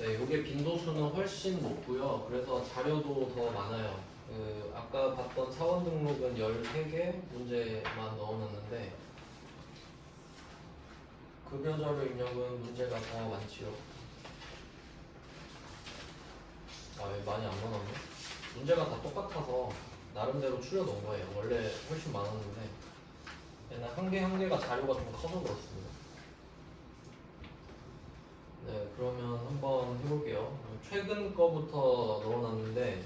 네, 이게 빈도수는 훨씬 높고요. 그래서 자료도 더 많아요. 아까 봤던 사원 등록은 13개 문제만 넣어놨는데 급여 자료 입력은 문제가 더 많지요. 많이 안 넣어놨네. 문제가 다 똑같아서 나름대로 추려 놓은 거예요. 원래 훨씬 많았는데 얘는 한 개 한 개가 자료가 좀 커서 그렇습니다. 네, 그러면 한번 해볼게요. 최근 거부터 넣어놨는데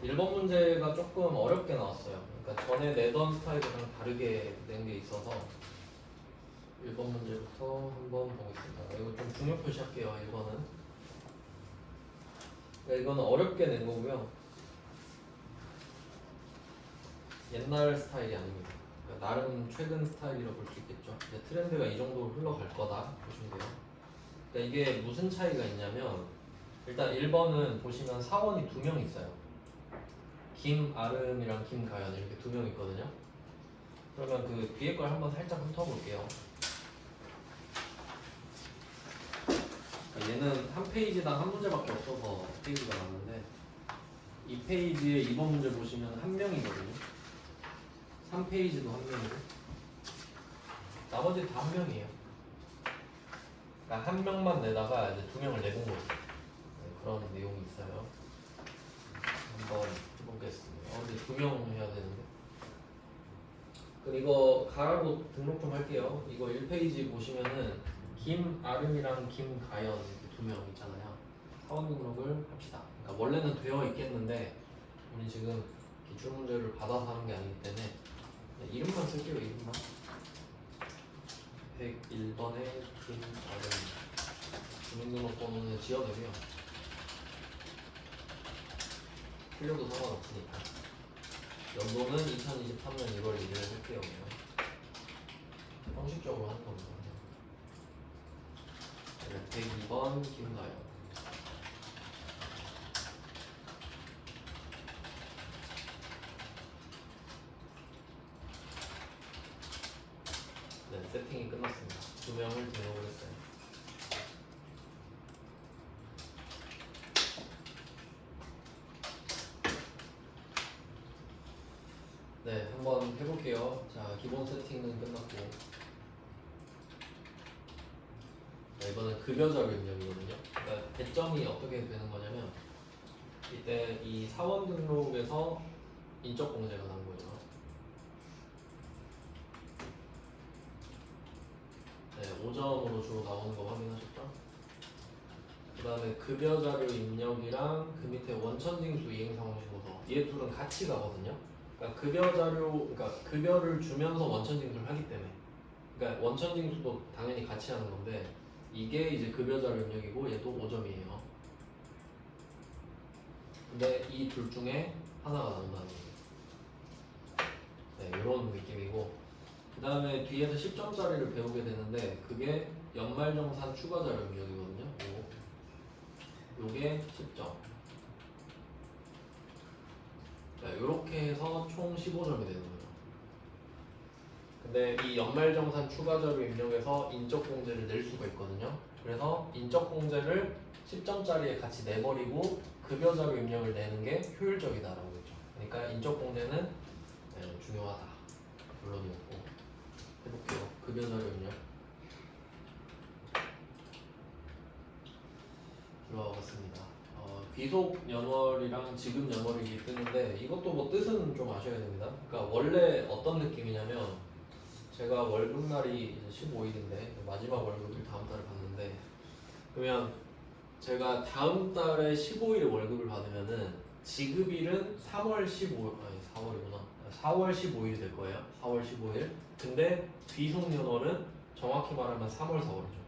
1번 문제가 조금 어렵게 나왔어요. 그러니까 전에 내던 스타일이랑 다르게 낸 게 있어서 1번 문제부터 한번 보겠습니다. 이거 좀 중요 표시할게요. 1번은. 그러니까 이거는 어렵게 낸 거고요. 옛날 스타일이 아닙니다. 그러니까 나름 최근 스타일이라고 볼 수 있겠죠. 이제 트렌드가 이 정도로 흘러갈 거다 보시면 돼요. 그러니까 이게 무슨 차이가 있냐면 일단 1번은 보시면 사원이 2명 있어요. 김아름이랑 김가연 이렇게 2명 있거든요. 그러면 그 뒤에 걸 한번 살짝 훑어볼게요. 그러니까 얘는 한 페이지당 한 문제밖에 없어서 페이지가 많은데 이 페이지에 2번 문제 보시면 한 명이거든요. 3페이지도 한 명이고 나머지 다 한 명이에요. 그러니까 한 명만 내다가 이제 2명을 내본 거죠. 네, 그런 내용이 있어요. 한번 해보겠습니다. 근데 2명 해야 되는데. 그럼 이거 가라고 등록 좀 할게요. 이거 1페이지 보시면은 김아름이랑 김가연 이렇게 2명 있잖아요. 사원 등록을 합시다. 그러니까 원래는 되어 있겠는데 우리 지금 기출 문제를 받아서 하는 게 아니기 때문에 이름만 쓸게요. 이름만. 101번에 김아름 주민등록번호는 지어내고요. 틀려도 상관없으니까. 연도는 2023년 1월 1일 할게요. 형식적으로 하는 겁니다. 102번 김가연. 네, 세팅이 끝났습니다. 2명을 등록을 했어요. 네, 한번 해볼게요. 자, 기본 세팅은 끝났고 자, 이번엔 급여 자료 입력이거든요. 그러니까 배점이 어떻게 되는 거냐면 이때 이 사원 등록에서 인적 공제가 난 거죠. 네, 5점으로 주로 나오는 거 확인하셨죠? 그 다음에 급여 자료 입력이랑 그 밑에 원천징수 이행상황신고서 얘 둘은 같이 가거든요. 그러니까 급여 자료, 그러니까 급여를 주면서 원천징수를 하기 때문에, 그러니까 원천징수도 당연히 같이 하는 건데 이게 이제 급여 자료 입력이고 얘도 5점이에요. 근데 이 둘 중에 하나가 나온다는 거예요. 네, 이런 느낌이고 그 다음에 뒤에서 10점짜리를 배우게 되는데 그게 연말정산 추가 자료 입력이거든요. 요게 10점. 자, 이렇게 해서 총 15점이 되는 거예요. 근데 이 연말정산 추가 자료 입력에서 인적공제를 낼 수가 있거든요. 그래서 인적공제를 10점짜리에 같이 내버리고 급여 자료 입력을 내는 게 효율적이다라고 했죠. 그러니까 인적공제는 중요하다. 물론이었고 해볼게요. 급여 자료 입력 들어가겠습니다. 귀속 연월이랑 지급 연월이 뜨는데 이것도 뭐 뜻은 좀 아셔야 됩니다. 그러니까 원래 어떤 느낌이냐면 제가 월급날이 이제 15일인데 마지막 월급을 다음 달에 받는데 그러면 제가 다음 달에 15일에 월급을 받으면은 지급일은 3월 15일 아니 4월이구나 4월 15일이 될 거예요. 4월 15일. 근데 귀속 연월은 정확히 말하면 3월 4월이죠.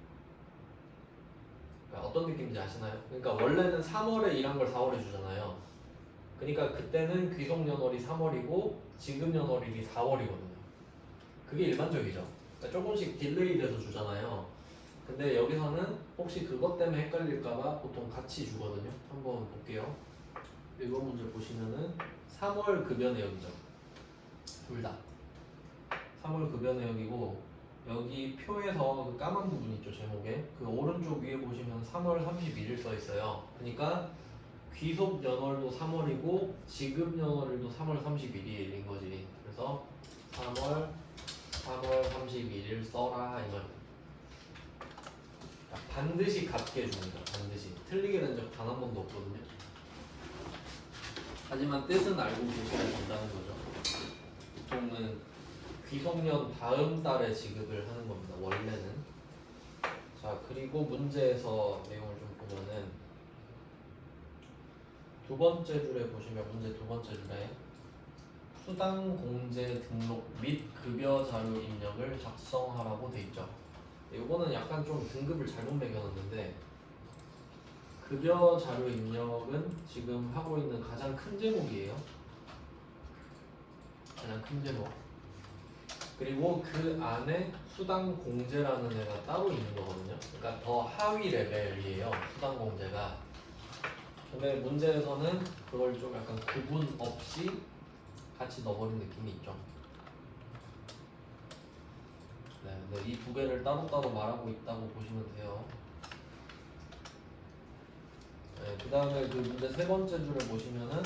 그러니까 어떤 느낌인지 아시나요? 그러니까 원래는 3월에 일한 걸 4월에 주잖아요. 그러니까 그때는 귀속연월이 3월이고 지급연월이 4월이거든요. 그게 일반적이죠. 그러니까 조금씩 딜레이 돼서 주잖아요. 근데 여기서는 혹시 그것 때문에 헷갈릴까봐 보통 같이 주거든요. 한번 볼게요. 1번 문제 보시면은 3월 급여 내역이죠. 둘 다. 3월 급여 내역이고 여기 표에서 그 까만 부분 있죠. 제목에 그 오른쪽 위에 보시면 3월 31일 써 있어요. 그러니까 귀속 연월도 3월이고 지급 연월일도 3월 31일인 거지. 그래서 3월 31일 써라 이 말이야. 반드시 같게 해줍니다. 반드시 틀리게 된 적 단 한 번도 없거든요. 하지만 뜻은 알고 계셔야 된다는 거죠. 보통은 귀속년 다음 달에 지급을 하는 겁니다. 원래는. 자, 그리고 문제에서 내용을 좀 보면은 두 번째 줄에 보시면 문제 두 번째 줄에 수당 공제 등록 및 급여 자료 입력을 작성하라고 돼 있죠. 이거는 약간 좀 등급을 잘못 매겨놨는데 급여 자료 입력은 지금 하고 있는 가장 큰 제목이에요. 가장 큰 제목. 그리고 그 안에 수당 공제라는 애가 따로 있는 거거든요. 그러니까 더 하위 레벨이에요. 수당 공제가. 근데 문제에서는 그걸 좀 약간 구분 없이 같이 넣어버린 느낌이 있죠. 네, 이 두 개를 따로따로 말하고 있다고 보시면 돼요. 네, 그 다음에 그 문제 세 번째 줄에 보시면은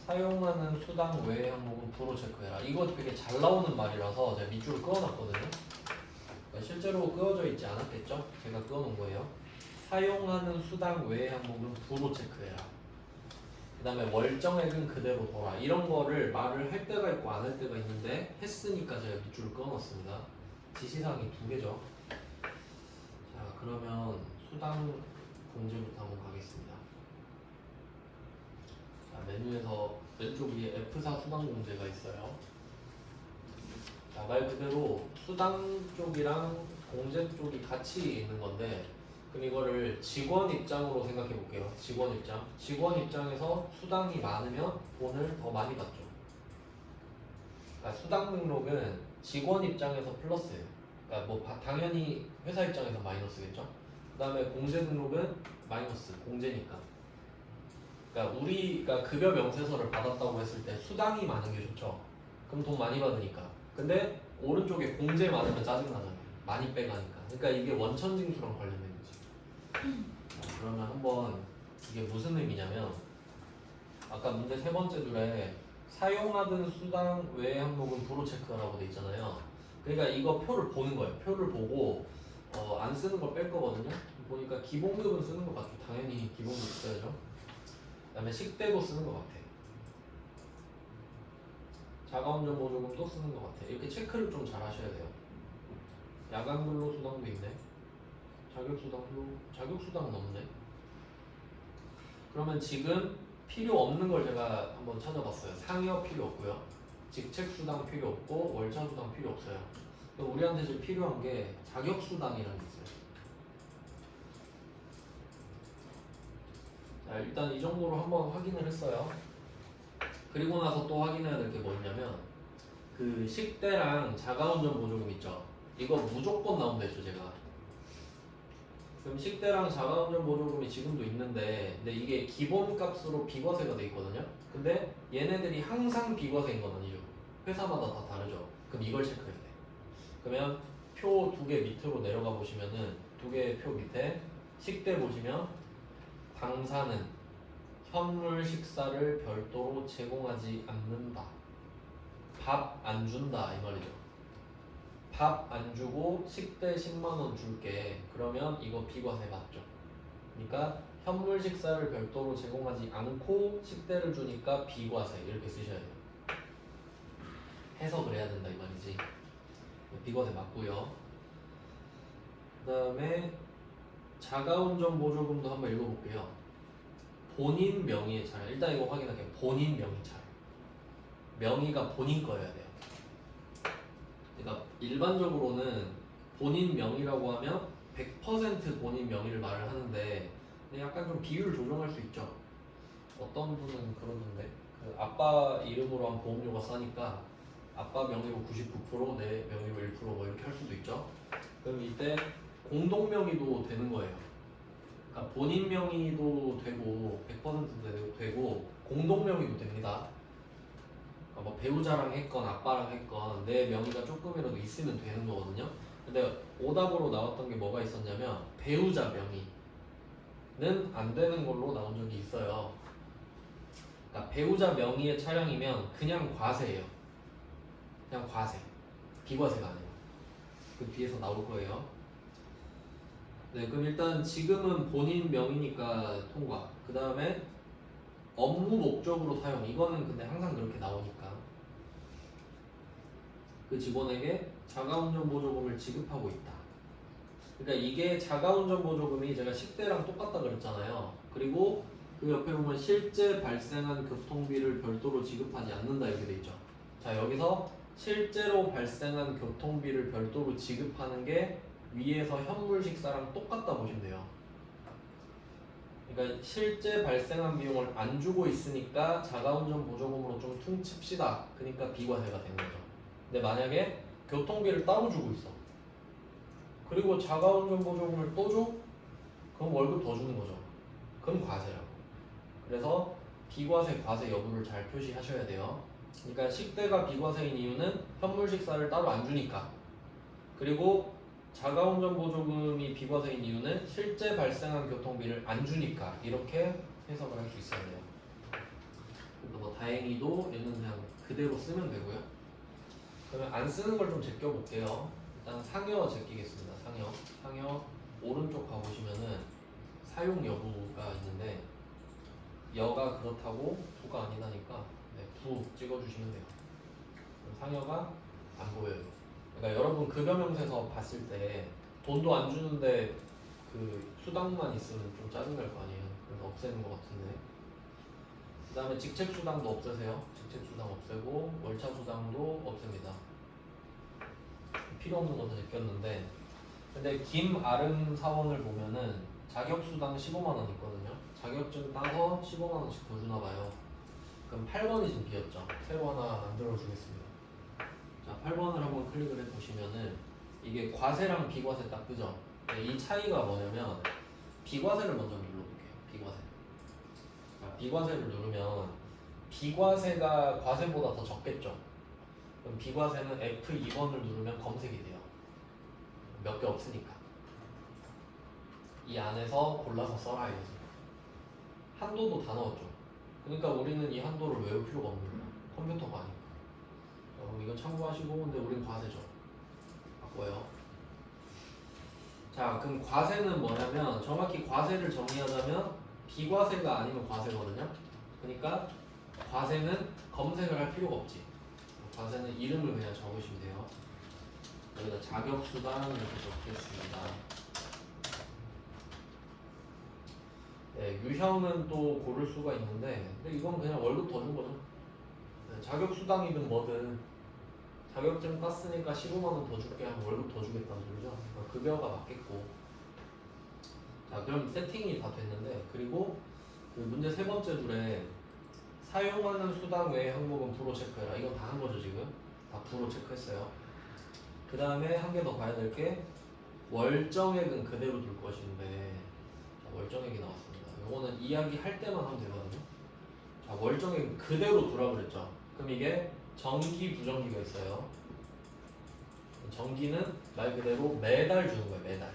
사용하는 수당 외의 항목은 부로 체크해라. 이거 되게 잘 나오는 말이라서 제가 밑줄을 그어놨거든요. 그러니까 실제로 그어져 있지 않았겠죠? 제가 그어놓은 거예요. 사용하는 수당 외의 항목은 부로 체크해라. 그 다음에 월정액은 그대로 둬라. 이런 거를 말을 할 때가 있고 안 할 때가 있는데 했으니까 제가 밑줄을 그어놨습니다. 지시사항이 두 개죠. 자, 그러면 수당 공제부터 한번 가겠습니다. 자, 메뉴에서 왼쪽 위에 F4 수당 공제가 있어요. 자, 말 그대로 수당 쪽이랑 공제 쪽이 같이 있는 건데, 그럼 이거를 직원 입장으로 생각해 볼게요. 직원 입장. 직원 입장에서 수당이 많으면 돈을 더 많이 받죠. 그러니까 수당 등록은 직원 입장에서 플러스예요. 그러니까 뭐 당연히 회사 입장에서 마이너스겠죠. 그 다음에 공제 등록은 마이너스, 공제니까. 그러니까 우리가 급여 명세서를 받았다고 했을 때 수당이 많은 게 좋죠. 그럼 돈 많이 받으니까. 근데 오른쪽에 공제 많으면 짜증나잖아요. 많이 빼가니까. 그러니까 이게 원천징수랑 관련된 거지. 자, 그러면 한번 이게 무슨 의미냐면 아까 문제 세 번째 줄에 사용하던 수당 외의 항목은 부로 체크하라고 돼 있잖아요. 그러니까 이거 표를 보는 거예요. 표를 보고 안 쓰는 걸 뺄 거거든요. 보니까 기본급은 쓰는 것 같죠. 당연히 기본급 써야죠. 그 다음에 식대도 쓰는 것 같아. 자가운전 보조금도 쓰는 것 같아. 이렇게 체크를 좀 잘 하셔야 돼요. 야간 근로 수당도 있네. 자격수당은 없네. 그러면 지금 필요 없는 걸 제가 한번 찾아봤어요. 상여 필요 없고요. 직책수당 필요 없고 월차수당 필요 없어요. 우리한테 지금 필요한 게 자격수당이라는 게 있어요. 자, 일단 이 정도로 한번 확인을 했어요. 그리고 나서 또 확인해야 될 게 뭐냐면 그 식대랑 자가운전 보조금 있죠. 이거 무조건 나온다 했죠 제가. 그럼 식대랑 자가운전 보조금이 지금도 있는데 근데 이게 기본값으로 비과세가 돼 있거든요. 근데 얘네들이 항상 비과세인 건 아니죠. 회사마다 다 다르죠. 그럼 이걸 체크해야 돼. 그러면 표 두 개 밑으로 내려가 보시면은 두 개의 표 밑에 식대 보시면 당사는 현물 식사를 별도로 제공하지 않는다. 밥 안 준다 이 말이죠. 밥 안 주고 식대 10만원 줄게. 그러면 이거 비과세 맞죠. 그러니까 현물 식사를 별도로 제공하지 않고 식대를 주니까 비과세 이렇게 쓰셔야 돼요. 해석을 해야 된다 이 말이지. 비과세 맞고요. 그 다음에 자가운전 보조금도 한번 읽어볼게요. 본인 명의의 차량. 일단 이거 확인할게요. 본인 명의 차량. 명의가 본인 거여야 돼요. 그러니까 일반적으로는 본인 명의라고 하면 100% 본인 명의를 말을 하는데 약간 좀 비율 조정할 수 있죠. 어떤 분은 그러는데 그 아빠 이름으로 한 보험료가 싸니까 아빠 명의로 99%, 내 명의로 1%뭐 이렇게 할 수도 있죠. 그럼 이때 공동 명의도 되는 거예요. 그러니까 본인 명의도 되고 100% 되고 공동 명의도 됩니다. 그러니까 뭐 배우자랑 했건 아빠랑 했건 내 명의가 조금이라도 있으면 되는 거거든요. 근데 오답으로 나왔던 게 뭐가 있었냐면 배우자 명의는 안 되는 걸로 나온 적이 있어요. 그러니까 배우자 명의의 차량이면 그냥 과세예요. 그냥 과세. 비과세가 아니에요. 그 뒤에서 나올 거예요. 네, 그럼 일단 지금은 본인 명의니까 통과. 그 다음에 업무 목적으로 사용. 이거는 근데 항상 그렇게 나오니까. 그 직원에게 자가운전 보조금을 지급하고 있다. 그러니까 이게 자가운전 보조금이 제가 10대랑 똑같다 그랬잖아요. 그리고 그 옆에 보면 실제 발생한 교통비를 별도로 지급하지 않는다 이렇게 돼 있죠. 자, 여기서 실제로 발생한 교통비를 별도로 지급하는 게 위에서 현물 식사랑 똑같다 보시면 돼요. 그러니까 실제 발생한 비용을 안 주고 있으니까 자가운전 보조금으로 좀 퉁칩시다. 그러니까 비과세가 되는 거죠. 근데 만약에 교통비를 따로 주고 있어. 그리고 자가운전 보조금을 또 줘? 그럼 월급 더 주는 거죠. 그럼 과세라고. 그래서 비과세, 과세 여부를 잘 표시하셔야 돼요. 그러니까 식대가 비과세인 이유는 현물 식사를 따로 안 주니까. 그리고 자가운전 보조금이 비과세인 이유는 실제 발생한 교통비를 안 주니까. 이렇게 해석을 할 수 있어야 돼요. 그래서 뭐 다행히도 얘는 그냥 그대로 쓰면 되고요. 그러면 안 쓰는 걸 좀 제껴볼게요. 일단 상여 제끼겠습니다. 상여 오른쪽 가보시면은 사용 여부가 있는데 여가 그렇다고 부가 아니다니까 네, 부 찍어주시면 돼요. 그럼 상여가 안 보여요. 그러니까 여러분 급여명세서 봤을 때 돈도 안 주는데 그 수당만 있으면 좀 짜증날 거 아니에요. 그래서 없애는 것 같은데. 그 다음에 직책수당도 없애세요. 직책수당 없애고 월차수당도 없앱니다. 필요 없는 거 다 제꼈는데 근데 김아름 사원을 보면은 자격수당 15만원 있거든요. 자격증 따서 15만원씩 더 주나봐요. 그럼 8번이 지금 비었죠. 새로 하나 만들어주겠습니다. 자, 8번을 한번 클릭을 해보시면은 이게 과세랑 비과세 딱 그죠? 이 차이가 뭐냐면 비과세를 먼저 눌러볼게요. 비과세. 자, 비과세를 누르면 비과세가 과세보다 더 적겠죠? 그럼 비과세는 F2번을 누르면 검색이 돼요. 몇 개 없으니까. 이 안에서 골라서 써놔야지. 한도도 다 넣었죠. 그러니까 우리는 이 한도를 외울 필요가 없는 거야. 컴퓨터가 아니까. 이거 참고하시고, 근데 우린 과세죠. 바꿔요. 자, 그럼 과세는 뭐냐면 정확히 과세를 정리하자면 비과세가 아니면 과세거든요. 그러니까 과세는 검색을 할 필요가 없지. 과세는 이름을 그냥 적으시면 돼요. 여기다 자격수당 이렇게 적겠습니다. 네, 유형은 또 고를 수가 있는데 근데 이건 그냥 월급 더 준 거죠. 네, 자격수당이든 뭐든 자격증 땄으니까 15만원 더 줄게 하면 월급 더 주겠다는 소리죠. 그러니까 급여가 맞겠고. 자, 그럼 세팅이 다 됐는데 그리고 그 문제 세 번째 줄에 사용하는 수당 외의 항목은 부로 체크해라. 이건 다 한 거죠 지금. 다 부로 체크했어요. 그 다음에 한 개 더 봐야 될 게 월정액은 그대로 둘 것인데 자, 월정액이 나왔습니다. 요거는 이야기할 때만 하면 되거든요. 자, 월정액 그대로 두라 그랬죠. 그럼 이게 정기, 부정기가 있어요. 정기는 말 그대로 매달 주는 거예요. 매달.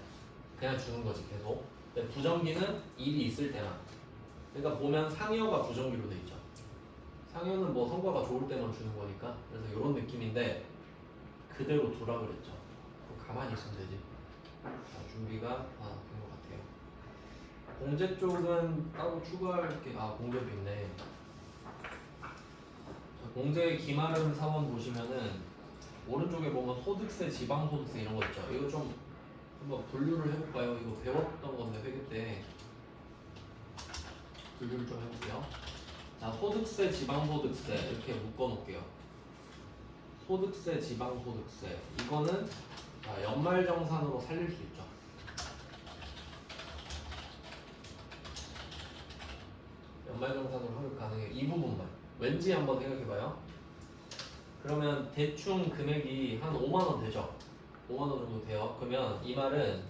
그냥 주는 거지 계속. 근데 부정기는 일이 있을 때만. 그러니까 보면 상여가 부정기로 돼 있죠. 상여는 뭐 성과가 좋을 때만 주는 거니까. 그래서 이런 느낌인데 그대로 두라 그랬죠. 가만히 있으면 되지. 자, 준비가 다 된 것 같아요. 공제 쪽은 따로 추가할 게 공제도 있네. 자, 공제 김아름 사원 보시면은 오른쪽에 보면 소득세, 지방소득세 이런 거 있죠. 이거 좀 한번 분류를 해볼까요? 이거 배웠던 건데 회계 때 분류를 좀 해볼게요. 자, 소득세, 지방소득세 이렇게 묶어놓을게요. 소득세, 지방소득세 이거는 자, 연말정산으로 살릴 수 있죠. 연말정산으로 환급 가능해요. 이 부분만 왠지 한번 생각해봐요. 그러면 대충 금액이 한 5만원 되죠. 5만원 정도 돼요. 그러면 이 말은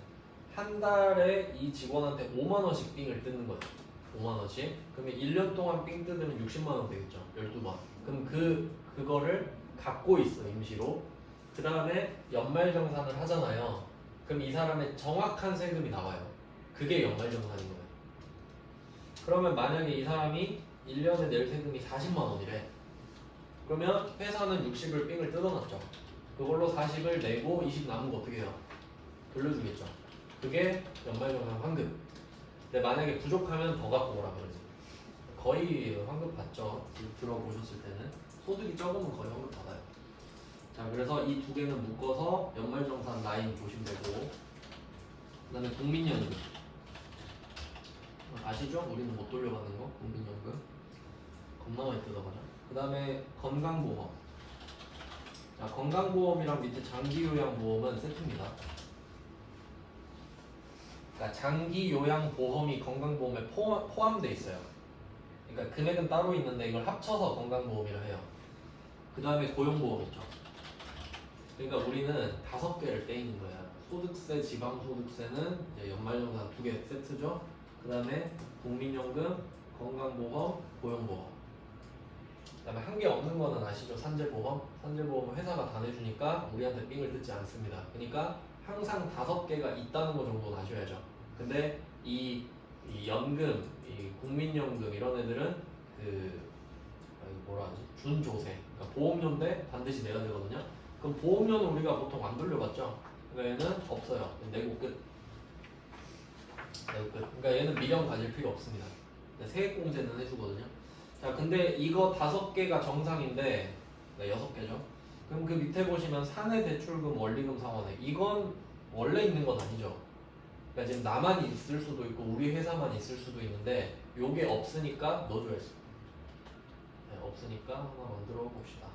한 달에 이 직원한테 5만원씩 삥을 뜯는 거죠. 5만원씩. 그러면 1년 동안 삥 뜯으면 60만원 되겠죠. 12번. 그럼 그거를 갖고 있어 임시로. 그 다음에 연말정산을 하잖아요. 그럼 이 사람의 정확한 세금이 나와요. 그게 연말정산인 거예요. 그러면 만약에 이 사람이 1년에 낼 세금이 40만 원이래. 그러면 회사는 60을 삥을 뜯어놨죠. 그걸로 40을 내고 20 남은 거 어떻게 해요? 돌려주겠죠. 그게 연말정산 환급. 근데 만약에 부족하면 더 갖고 오라 그러지. 거의 환급 받죠. 들어보셨을 때는 소득이 적으면 거의 환급 받아요. 자, 그래서 이 두 개는 묶어서 연말정산 라인 보시면 되고, 그 다음에 국민연금 아시죠? 우리는 못 돌려받는 거 국민연금 겁나 많이 뜯어가죠. 그 다음에 건강보험. 자, 건강보험이랑 밑에 장기요양보험은 세트입니다. 그러니까 장기요양보험이 건강보험에 포함되어 있어요. 그러니까 금액은 따로 있는데 이걸 합쳐서 건강보험이라 해요. 그 다음에 고용보험 있죠. 그러니까 우리는 5개를 떼이는 거야. 소득세, 지방소득세는 이제 연말정산 2개 세트죠. 그 다음에 국민연금, 건강보험, 고용보험. 그 다음에 한 개 없는 거는 아시죠? 산재보험. 산재보험은 회사가 다 내주니까 우리한테 삥을 뜯지 않습니다. 그러니까 항상 5개가 있다는 거 정도는 아셔야죠. 근데 이 연금, 이 국민연금 이런 애들은 뭐라 하지? 준조세. 그러니까 보험료인데 반드시 내야 되거든요. 그럼 보험료는 우리가 보통 안 돌려받죠. 그러니까 얘는 없어요. 내고 끝. 내고 끝. 그러니까 얘는 미련 가질 필요 없습니다. 세액공제는 해주거든요. 자, 근데 이거 5개가 정상인데, 그러니까 6개죠. 그럼 그 밑에 보시면 사내 대출금, 원리금 상환액. 이건 원래 있는 건 아니죠. 그러니까 지금 나만 있을 수도 있고 우리 회사만 있을 수도 있는데 요게 없으니까 넣어줘야지. 네, 없으니까 하나 만들어 봅시다.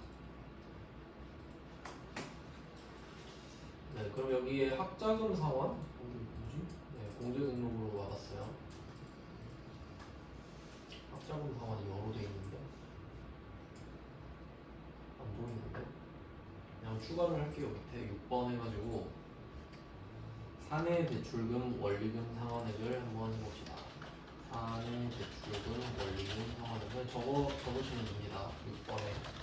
네, 그럼 여기에 학자금 상환? 이게 뭐지? 네, 공제 등록으로 받았어요. 학자금 상환이 여러 개 있는데 안 보이는데? 그냥 추가를 할게요. 밑에 6번 해가지고 사내 대출금 원리금 상환액을 한번 해봅시다. 사내 대출금 원리금 상환액을 적으시면 됩니다. 6번에.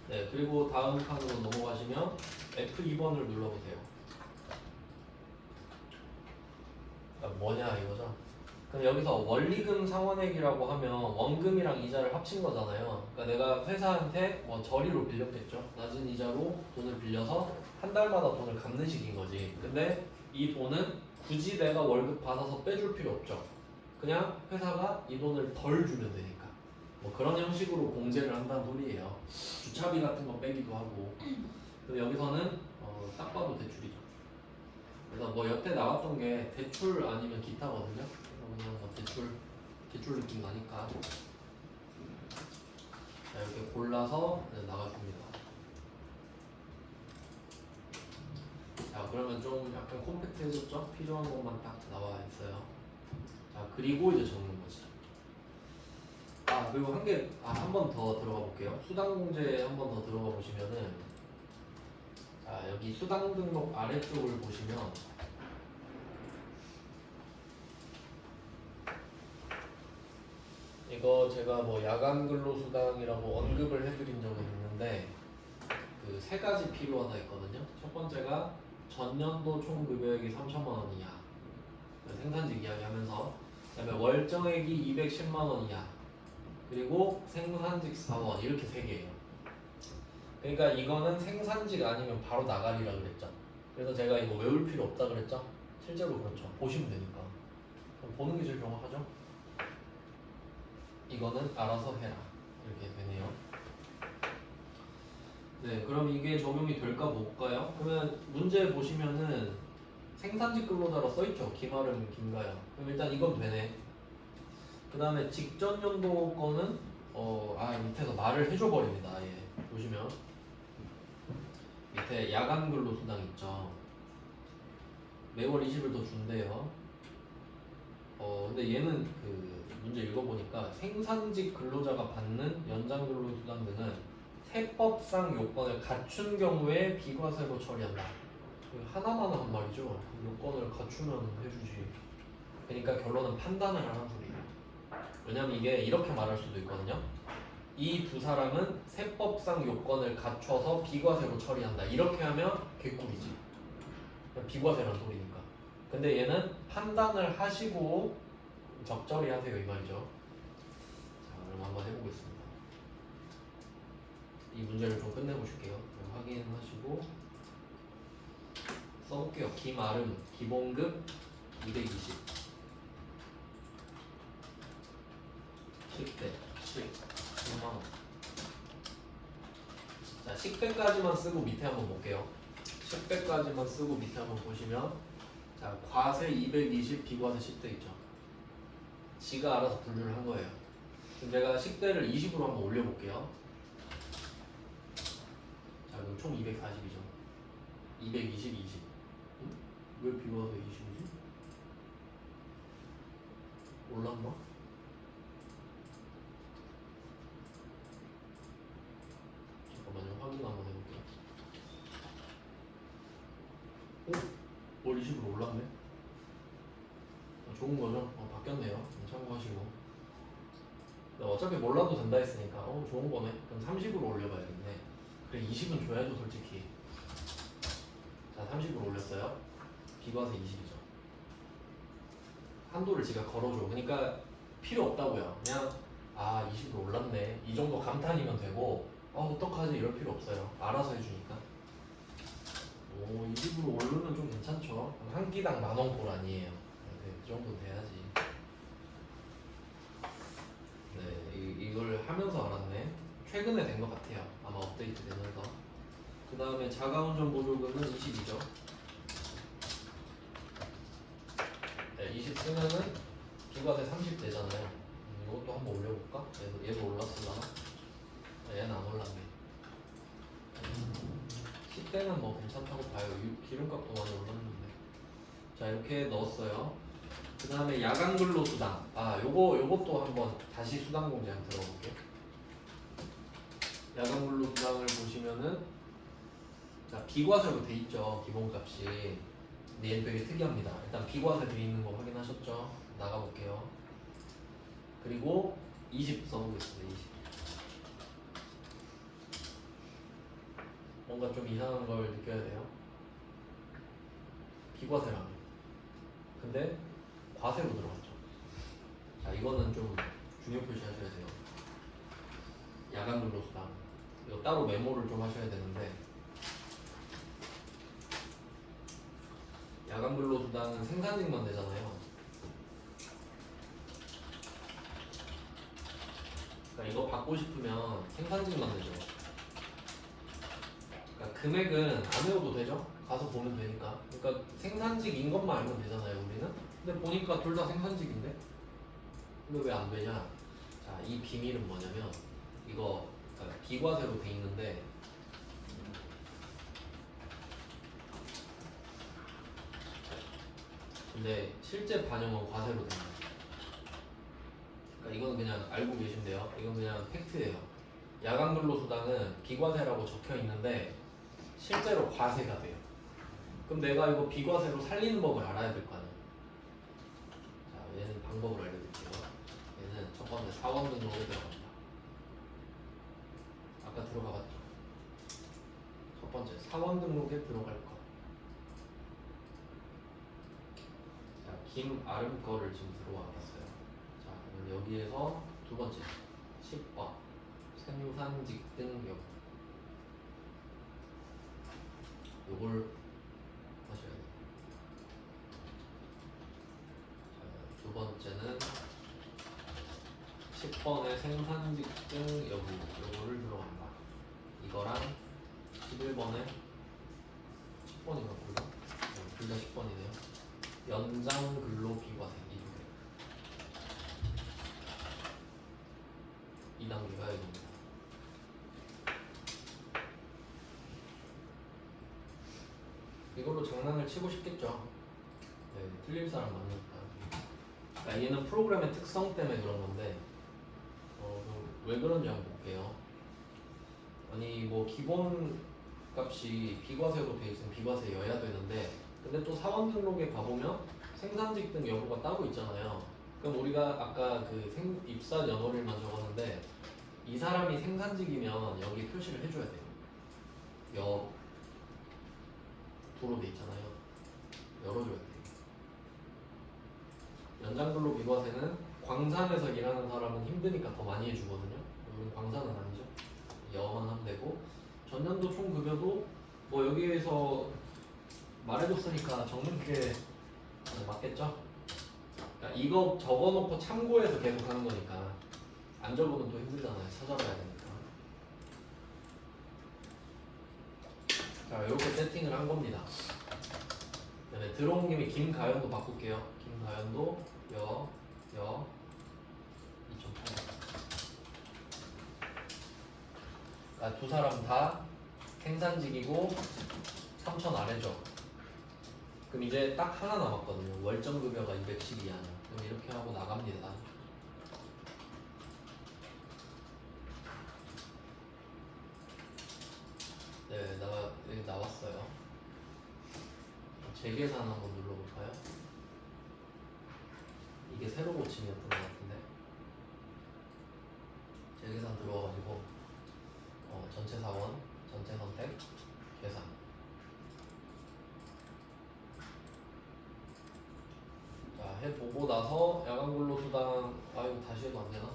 네, 그리고 다음 칸으로 넘어가시면 F2번을 눌러보세요. 그러니까 뭐냐 이거죠. 그럼 여기서 원리금 상환액이라고 하면 원금이랑 이자를 합친 거잖아요. 그러니까 내가 회사한테 뭐 저리로 빌렸겠죠. 낮은 이자로 돈을 빌려서 한 달마다 돈을 갚는 식인 거지. 근데 이 돈은 굳이 내가 월급 받아서 빼줄 필요 없죠. 그냥 회사가 이 돈을 덜 주면 되니까. 뭐 그런 형식으로 공제를 한다는 소리예요. 주차비 같은 거 빼기도 하고. 근데 여기서는 딱 봐도 대출이죠. 그래서 뭐 여태 나왔던 게 대출 아니면 기타거든요. 그래서 그냥 뭐 대출 느낌 나니까. 자, 이렇게 골라서 나가줍니다. 자, 그러면 좀 약간 콤팩트해졌죠? 필요한 것만 딱 나와 있어요. 자, 그리고 이제 적는 거지. 그리고 한 번 더 들어가 볼게요. 수당공제 한 번 더 들어가 보시면은, 자, 여기 수당 등록 아래쪽을 보시면, 이거 제가 뭐 야간 근로수당이라고 언급을 해드린 적은 있는데, 그 3가지 필요하다 했거든요. 첫 번째가 전년도 총 급여액이 3천만 원 이하, 생산직 이야기 하면서, 그 다음에 월정액이 210만 원 이하, 그리고 생산직 사원, 이렇게 3개예요. 그러니까 이거는 생산직 아니면 바로 나가리라 그랬죠. 그래서 제가 이거 외울 필요 없다 그랬죠. 실제로 그렇죠. 보시면 되니까. 그럼 보는 게 제일 정확하죠. 이거는 알아서 해라, 이렇게 되네요. 네, 그럼 이게 적용이 될까 볼까요? 그러면 문제 보시면은 생산직 근로자로 써있죠. 김아름, 김가영. 그럼 일단 이건 되네. 그 다음에 직전 연도 거는 밑에서 말을 해줘 버립니다. 아예 보시면 밑에 야간 근로수당 있죠. 매월 20을 더 준대요. 근데 얘는 그 문제 읽어보니까 생산직 근로자가 받는 연장 근로수당 등은 세법상 요건을 갖춘 경우에 비과세로 처리한다. 하나만 한 말이죠. 요건을 갖추면 해주지. 그러니까 결론은 판단을 하는 소리예요. 왜냐면 이게 이렇게 말할 수도 있거든요. 이 두 사람은 세법상 요건을 갖춰서 비과세로 처리한다. 이렇게 하면 개꿀이지. 비과세란 소리니까. 근데 얘는 판단을 하시고 적절히 하세요 이 말이죠. 자, 그럼 한번 해보겠습니다. 이 문제를 좀 끝내보실게요. 확인하시고 써볼게요. 김아름 기본급 220 식대 10만원. 자, 식대까지만 쓰고 밑에 한번 볼게요. 식대까지만 쓰고 밑에 한번 보시면, 자, 과세 220 비과세 10대 있죠. 지가 알아서 분류를 한 거예요. 그럼 내가 식대를 20으로 한번 올려볼게요. 자, 그럼 총 240이죠. 220, 20. 응? 왜 비과세 20이지? 올랐나? 잠깐만요. 확인 한번 해볼게요. 오? 월 20으로 올랐네? 좋은 거죠? 바뀌었네요. 참고하시고. 어차피 몰라도 된다 했으니까 좋은 거네. 그럼 30으로 올려봐야겠네. 그래 20은 줘야죠 솔직히. 자 30으로 올렸어요. 비과세 20이죠. 한도를 지가 걸어줘. 그러니까 필요 없다고요. 그냥 20으로 올랐네. 이 정도 감탄이면 되고 어떡하지 이럴 필요 없어요. 알아서 해주니까. 20으로 오르면 좀 괜찮죠. 한 끼당 10,000꼴 아니에요. 네, 그 정도 돼야지. 네, 이걸 하면서 알았네. 최근에 된 것 같아요. 아마 업데이트 되면서. 그 다음에 자가운전 보조금은 20이죠. 네, 20 쓰면은 비과세 30 되잖아요. 이것도 한번 올려볼까? 얘도 올랐으려나? 얘는 안 올랐네. 10대는 뭐 괜찮다고 봐요. 기름값도 많이 올랐는데. 자, 이렇게 넣었어요. 그 다음에 야간 근로 수당. 요것도 한번 다시 수당 공제 한번 들어볼게요. 야간 근로 수당을 보시면은, 자, 비과세로 돼 있죠. 기본값이. 근데 얘는 되게 특이합니다. 일단 비과세 돼 있는 거 확인하셨죠? 나가볼게요. 그리고 20 써보겠습니다. 20. 뭔가 좀 이상한 걸 느껴야 돼요. 비과세라면. 근데 과세로 들어갔죠. 자, 이거는 좀 중요 표시하셔야 돼요. 야간 근로 수당. 이거 따로 메모를 좀 하셔야 되는데, 야간 근로 수당은 생산직만 되잖아요. 그러니까 이거 받고 싶으면 생산직만 되죠. 그러니까 금액은 안 외워도 되죠? 가서 보면 되니까. 그러니까 생산직인 것만 알면 되잖아요, 우리는. 근데 보니까 둘 다 생산직인데? 근데 왜 안 되냐? 자, 이 비밀은 뭐냐면, 이거 그러니까 비과세로 돼 있는데, 근데 실제 반영은 과세로 됩니다. 그러니까 이건 그냥 알고 계시면 돼요. 이건 그냥 팩트예요. 야간 근로수당은 비과세라고 적혀 있는데 실제로 과세가 돼요. 그럼 내가 이거 비과세로 살리는 법을 알아야 될 거 아니에요. 자, 얘는 방법을 알려드릴게요. 얘는 첫 번째 사원 등록에 들어갑니다. 아까 들어가봤죠. 첫 번째 사원 등록에 들어갈 거. 자, 김아름 거를 지금 들어와 봤어요. 자, 그럼 여기에서 두 번째 10번 생산직 등 여부. 요걸 하셔야 돼요. 자, 두 번째는 10번의 생산직 등 여부. 요거를 들어간다. 이거랑 11번에 10번인가 몰라? 둘 다 10번이네요. 연장 근로 비과세 이 두 개. 2단계가 이겁니다. 이걸로 장난을 치고 싶겠죠. 네, 틀릴 사람 많으니까. 그러니까 얘는 프로그램의 특성 때문에 그런 건데, 왜 그런지 한번 볼게요. 아니 뭐 기본 값이 비과세로 돼 있으면 비과세여야 되는데, 근데 또 사원 등록에 가보면 생산직 등 여부가 따로 있잖아요. 그럼 우리가 아까 그 입사 연월일만 적었는데 이 사람이 생산직이면 여기 표시를 해줘야 돼요. 도로 돼 있잖아요. 열어줘야 돼요. 연장근로 비과세는 광산에서 일하는 사람은 힘드니까 더 많이 해주거든요. 우리는 광산은 아니죠. 여만 하면 되고 전년도 총 급여도 뭐 여기에서 말해줬으니까 적는 게 맞겠죠? 그러니까 이거 적어놓고 참고해서 계속 하는 거니까 안 적으면 또 힘들잖아요. 찾아봐야 되니까. 자, 이렇게 세팅을 한 겁니다. 그다음에 들어온 김에 김가연도 바꿀게요. 김가연도 여 2.8. 그러니까 두 사람 다 생산직이고 3천 아래죠. 그럼 이제 딱 하나 남았거든요. 월정 급여가 210이야. 그럼 이렇게 하고 나갑니다. 네, 여기 나왔어요. 재계산 한번 눌러볼까요? 이게 새로 고침이었던 것 같은데. 재계산 들어와가지고 전체 사원, 전체 선택, 계산. 자, 해보고 나서 야간근로수당 이거 다시 해도 안 되나?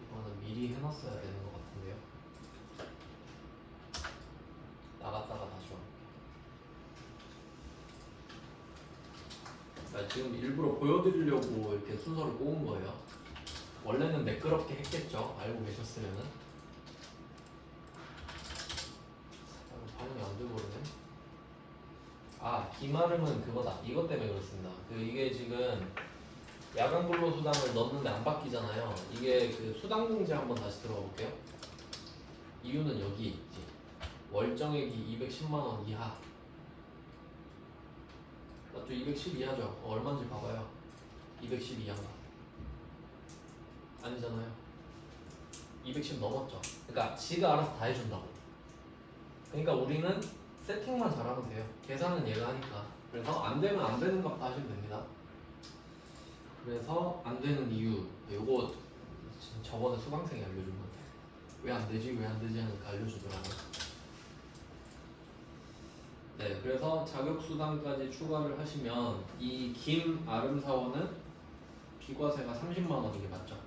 이거는 미리 해놨어야 되는 것 같은데요. 나갔다가 다시 와. 그러니까 지금 일부러 보여드리려고 이렇게 순서를 꼬은 거예요. 원래는 매끄럽게 했겠죠. 알고 계셨으면은. 반응이 안 되고 그러네. 기마름은 그거다. 이것 때문에 그렇습니다. 이게 지금 야간 근로수당을 넣었는데 안 바뀌잖아요. 이게 그 수당공제 한번 다시 들어가 볼게요. 이유는 여기 있지. 월정액이 210만 원 이하. 맞죠? 210 이하죠. 얼마인지 봐봐요. 210 이하인가? 아니잖아요. 210 넘었죠. 그러니까 지가 알아서 다 해준다고. 그러니까 우리는 세팅만 잘하면 돼요. 계산은 얘가 하니까. 그래서 안 되면 안 되는 값 하시면 됩니다. 그래서 안 되는 이유. 요거 저번에 수강생이 알려준 건데 왜 안 되지 하니까 알려주더라고요. 네, 그래서 자격수당까지 추가를 하시면 이 김아름 사원은 비과세가 30만 원이게 맞죠?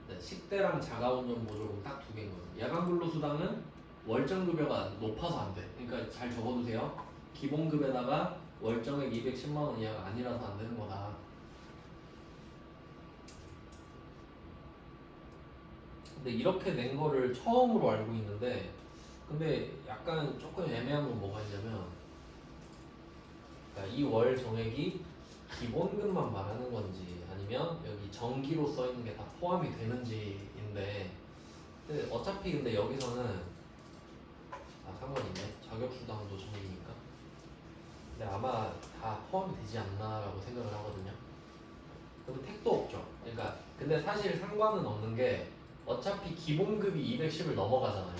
네, 식대랑 자가운전 보조금 딱 두 개인 거예요. 야간근로수당은 월정급여가 높아서 안 돼. 그러니까 잘 적어두세요. 기본급에다가 월정액 210만 원 이하가 아니라서 안 되는 거다. 근데 이렇게 낸 거를 처음으로 알고 있는데, 근데 약간 조금 애매한 건 뭐가 있냐면, 그러니까 이 월 정액이 기본급만 말하는 건지 아니면 여기 정기로 써 있는 게 다 포함이 되는지인데, 근데 어차피 근데 여기서는 상관 있네. 자격수당도 정기니까. 근데 아마 다 포함이 되지 않나라고 생각을 하거든요. 그럼 택도 없죠. 그러니까 근데 사실 상관은 없는 게 어차피 기본급이 210을 넘어가잖아요.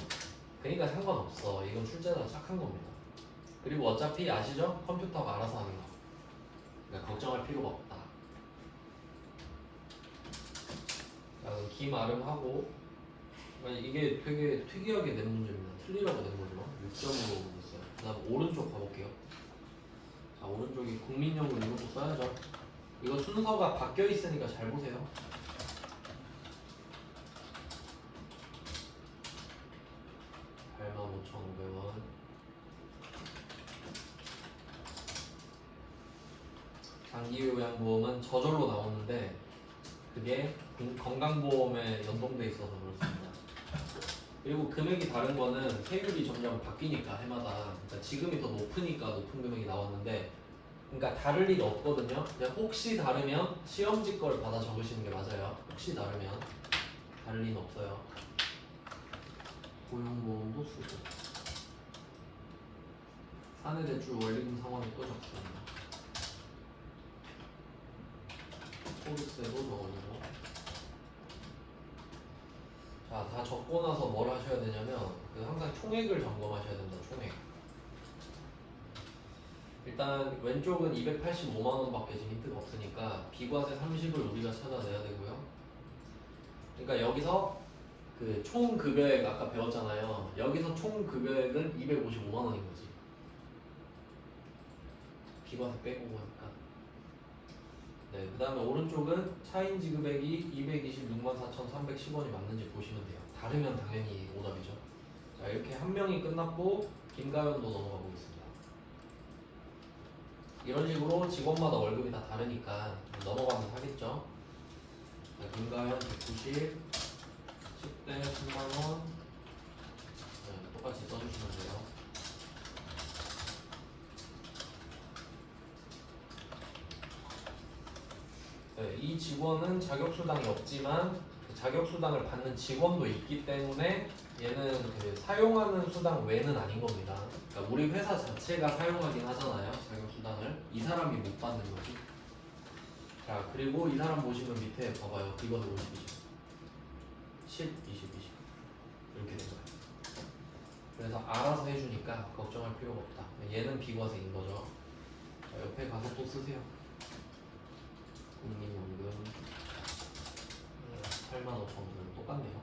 그러니까 상관없어. 이건 출제자가 착한 겁니다. 그리고 어차피 아시죠? 컴퓨터가 알아서 하는 거. 그러니까 걱정할 필요가 없다. 자, 그럼 김아름하고 이게 되게 특이하게 낸 문제입니다. 틀리라고 낸 거죠. 6점으로 냈어요. 그 다음 오른쪽 가볼게요. 자, 오른쪽이 국민연금 이런 거 써야죠. 이거 순서가 바뀌어 있으니까 잘 보세요. 85,500원. 장기요양보험은 저절로 나오는데 그게 건강보험에 연동돼 있어서 그렇습니다. 그리고 금액이 다른 거는 세율이 점점 바뀌니까 해마다, 그러니까 지금이 더 높으니까 높은 금액이 나왔는데, 그러니까 다를 리가 없거든요. 그냥 혹시 다르면 시험지 걸 받아 적으시는 게 맞아요. 혹시 다르면 다를 리는 없어요. 고용보험도 쓰고 사내대출 원리금 상환이 또 적습니다. 소득세도 적어주고. 자, 다 적고 나서 뭘 하셔야 되냐면 항상 총액을 점검하셔야 된다. 총액. 일단 왼쪽은 285만 원밖에 지금 힌트가 없으니까 비과세 30을 우리가 찾아내야 되고요. 그러니까 여기서 그 총 금액 아까 배웠잖아요. 여기서 총 금액은 255만 원인 거지. 비과세 빼고 하니까. 네, 그 다음에 오른쪽은 차인 지급액이 226만 4,310원이 맞는지 보시면 돼요. 다르면 당연히 오답이죠. 자, 이렇게 한 명이 끝났고 김가연도 넘어가고 있습니다. 이런 식으로 직원마다 월급이 다 다르니까 넘어가면 하겠죠. 자, 김가연 190, 10대 10만원. 네, 똑같이 써주시면 돼요. 네, 이 직원은 자격수당이 없지만 그 자격수당을 받는 직원도 있기 때문에 얘는 그 사용하는 수당 외는 아닌 겁니다. 그러니까 우리 회사 자체가 사용하긴 하잖아요. 자격수당을. 이 사람이 못 받는 거지. 자, 그리고 이 사람 보시면 밑에 봐봐요. 비과세 50이죠. 10, 20, 20 이렇게 된 거예요. 그래서 알아서 해주니까 걱정할 필요가 없다. 얘는 비과세인 거죠. 자, 옆에 가서 또 쓰세요. 국민연금 85,000원은 똑같네요.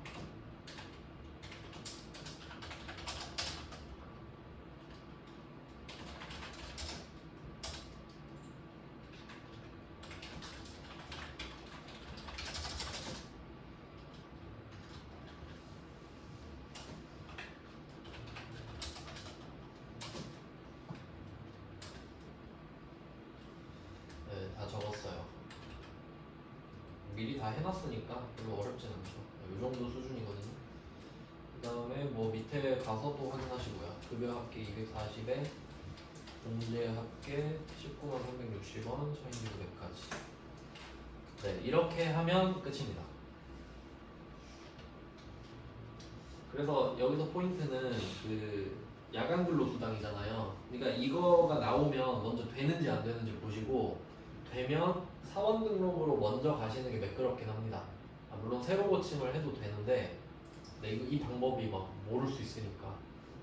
네, 다 적었어요. 미리 다 해놨으니까 별로 어렵진 않죠. 이 정도 수준이거든요. 그 다음에 뭐 밑에 가서 또 확인하시고요. 급여 합계 240에 공제 합계 19만 360원, 차인지 900까지. 네, 이렇게 하면 끝입니다. 그래서 여기서 포인트는 그 야간 근로수당이잖아요. 그러니까 이거가 나오면 먼저 되는지 안 되는지 보시고 되면 사원 등록으로 먼저 가시는 게 매끄럽긴 합니다. 물론 새로 고침을 해도 되는데 네, 이 방법이 막 모를 수 있으니까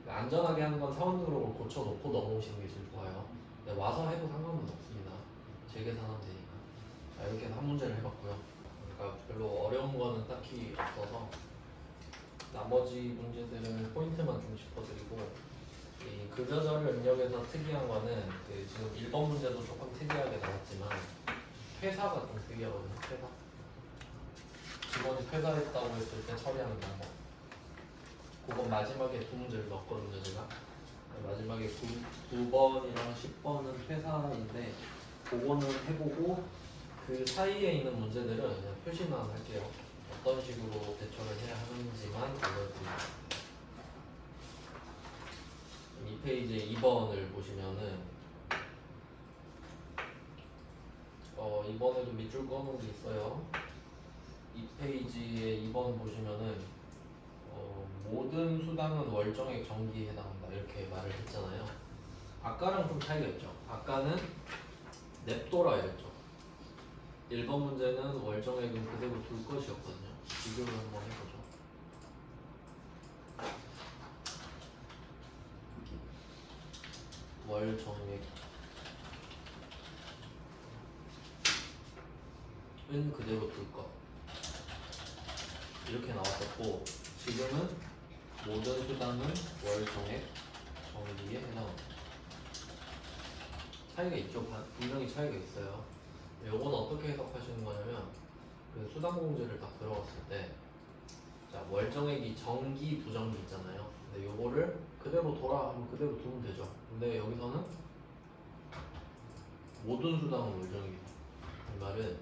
안전하게 하는 건 사원 등록을 고쳐놓고 넘어오시는 게 제일 좋아요. 근데 와서 해도 상관은 없습니다. 재계산하면 되니까. 자, 이렇게 해서 한 문제를 해봤고요. 그러니까 별로 어려운 거는 딱히 없어서 나머지 문제들은 포인트만 좀 짚어드리고 이 급여자료 입력에서 특이한 거는 그 지금 1번 문제도 조금 특이하게 나왔지만 회사가 좀 특이하거든요. 회사 직원이 퇴사했다고 했을 때 처리하는 방법 그건 마지막에 두 문제를 넣었거든요. 제가 마지막에 9번이랑 10번은 퇴사인데 그거는 해보고 그 사이에 있는 문제들은 그냥 표시만 할게요. 어떤 식으로 대처를 해야 하는지만 알려드립니다. 이 페이지에 2번을 보시면은 2번에도 밑줄 꺼놓은 게 있어요. 이 페이지에 2번 보시면은 모든 수당은 월정액 정기에 해당한다 이렇게 말을 했잖아요. 아까랑 좀 차이가 있죠. 아까는 냅둬라 이랬죠. 1번 문제는 월정액은 그대로 둘 것이었거든요. 비교를 한번 해보죠. 월정액은 그대로 둘 것. 이렇게 나왔었고 지금은 모든 수당은 월정액 정기에 해당합니다. 차이가 있죠. 분명히 차이가 있어요. 요건 어떻게 해석하시는 거냐면 그 수당공제를 딱 들어갔을 때 자, 월정액이 정기 부정기 있잖아요. 근데 요거를 그대로 둬라 하면 그대로 두면 되죠. 근데 여기서는 모든 수당은 월정액이다. 이 말은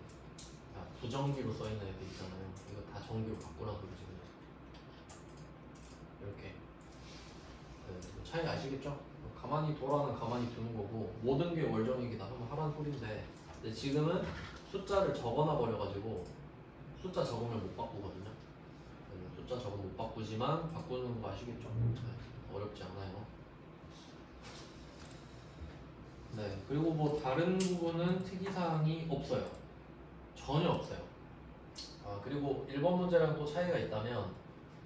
부정기로 써있는 애들 있잖아요. 이거 다 정기로 바꾸라는 소리지. 이렇게 네, 차이 아시겠죠? 가만히 둬라는 가만히 두는 거고 모든 게 월정액이다 하면 하란 소린데 근데 지금은 숫자를 적어놔 버려가지고 숫자 적으면 못 바꾸거든요. 숫자 적으면 못 바꾸지만 바꾸는 거 아시겠죠? 네, 어렵지 않아요. 네, 그리고 뭐 다른 부분은 특이사항이 없어요. 전혀 없어요. 그리고 1번 문제랑 또 차이가 있다면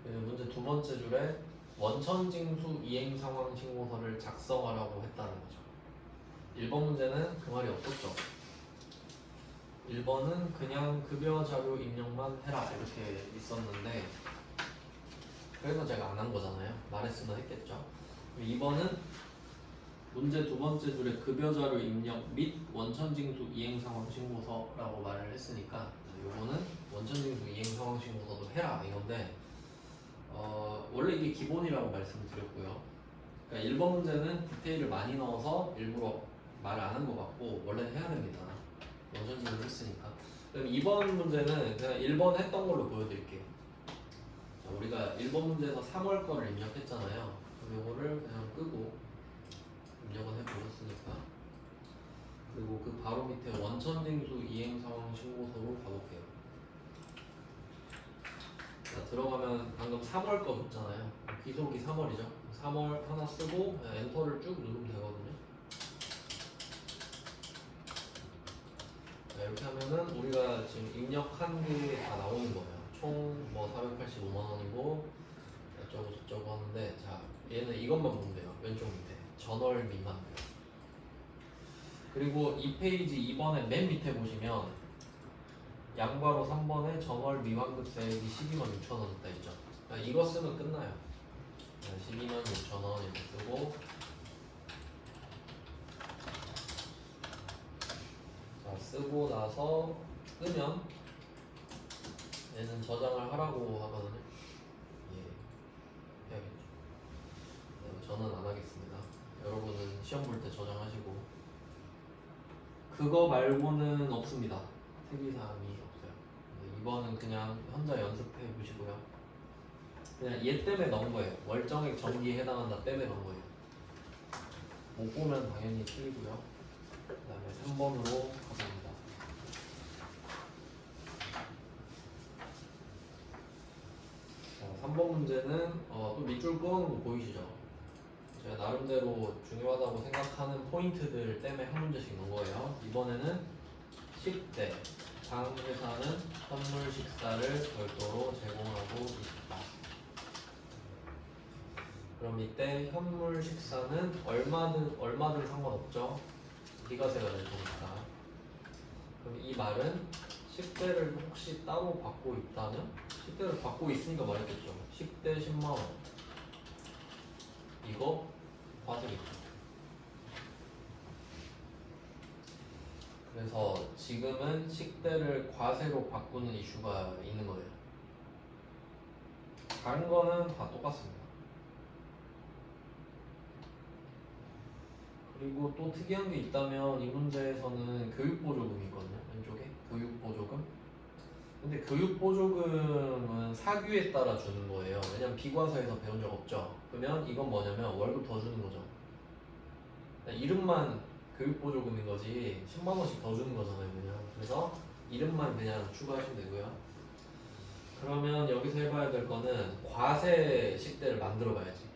그 문제 두 번째 줄에 원천징수 이행상황 신고서를 작성하라고 했다는 거죠. 1번 문제는 그 말이 없었죠. 1번은 그냥 급여 자료 입력만 해라 이렇게 있었는데 그래서 제가 안 한 거잖아요. 말했으면 했겠죠. 2번은 문제 두 번째 줄에 급여 자료 입력 및 원천징수 이행 상황 신고서라고 말을 했으니까 요거는 원천징수 이행 상황 신고서도 해라 이건데 원래 이게 기본이라고 말씀드렸고요. 그러니까 1번 문제는 디테일을 많이 넣어서 일부러 말을 안 한 것 같고 원래는 해야 됩니다. 원천징수를 했으니까. 그럼 2번 문제는 그냥 1번 했던 걸로 보여드릴게요. 자, 우리가 1번 문제에서 3월 거를 입력했잖아요. 그럼 요거를 그냥 끄고 입력은 해보셨으니까 그리고 그 바로 밑에 원천징수 이행상황 신고서로 가볼게요. 자, 들어가면 방금 3월 거 줬잖아요. 귀속이 3월이죠. 3월 하나 쓰고 그냥 엔터를 쭉 누르면 되거든요. 자, 이렇게 하면은 우리가 지금 입력한 게 다 나오는 거예요. 총 뭐 485만 원이고 어쩌고 저쩌고 하는데 자 얘는 이것만 보면 돼요. 왼쪽 밑에 전월 미만. 그리고 이 페이지 2번에 맨 밑에 보시면 양바로 3번에 전월 미환급세액이 12만 6천 원 있다 있죠. 그러니까 이거 쓰면 끝나요. 12만 6천 원 이렇게 쓰고 자 쓰고 나서 끄면 얘는 저장을 하라고 하거든요. 예, 해야겠죠. 저는 안 하겠습니다. 여러분은 시험 볼 때 저장하시고 그거 말고는 없습니다. 특이사항이 없어요. 이번은 그냥 혼자 연습해 보시고요. 그냥 얘 때문에 넣은 거예요. 월정액 정기에 해당한다 때문에 넣은 거예요. 못 보면 당연히 틀리고요. 그 다음에 3번으로 가봅니다. 자, 3번 문제는 또 밑줄 끄는 거 보이시죠? 제가 나름대로 중요하다고 생각하는 포인트들 때문에 한 문제씩 넣은 거예요. 이번에는 식대 당 회사는 선물 식사를 별도로 제공하고 있다. 그럼 이때 현물 식사는 얼마든 상관없죠. 비과세가 될 거니까. 그럼 이 말은 식대를 혹시 따로 받고 있다면 식대를 받고 있으니까 말했겠죠. 식대 10만 원. 이거 과세겠죠. 그래서 지금은 식대를 과세로 바꾸는 이슈가 있는 거예요. 다른 거는 다 똑같습니다. 그리고 또 특이한 게 있다면 이 문제에서는 교육보조금이 있거든요. 왼쪽에 교육보조금. 근데 교육보조금은 사규에 따라 주는 거예요. 왜냐면 비과세에서 배운 적 없죠. 그러면 이건 뭐냐면 월급 더 주는 거죠. 이름만 교육보조금인 거지 10만 원씩 더 주는 거잖아요. 그냥. 그래서 이름만 그냥 추가하시면 되고요. 그러면 여기서 해봐야 될 거는 과세 식대를 만들어 봐야지.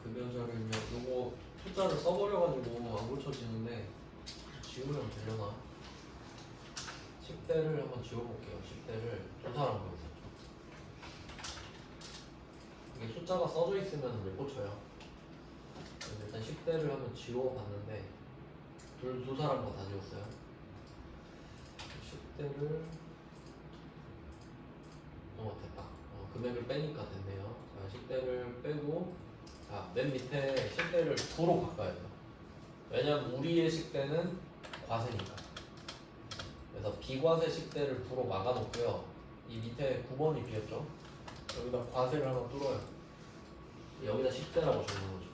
급여자를 요거 숫자를 써버려가지고 안 고쳐지는데 지우면 되려나? 10대를 한번 지워볼게요. 10대를 두 사람 보였었죠. 이게 숫자가 써져 있으면 못 고쳐요. 일단 10대를 한번 지워봤는데 두 사람 거 다 지웠어요. 10대를 됐다. 금액을 빼니까 됐네요. 자, 10대를 빼고 자, 맨 밑에 식대를 부로 바꿔야 돼요. 왜냐면 우리의 식대는 과세니까. 그래서 비과세 식대를 부로 막아놓고요. 이 밑에 9번이 비었죠. 여기다 과세를 하나 뚫어요. 여기다 식대라고 적는 거죠.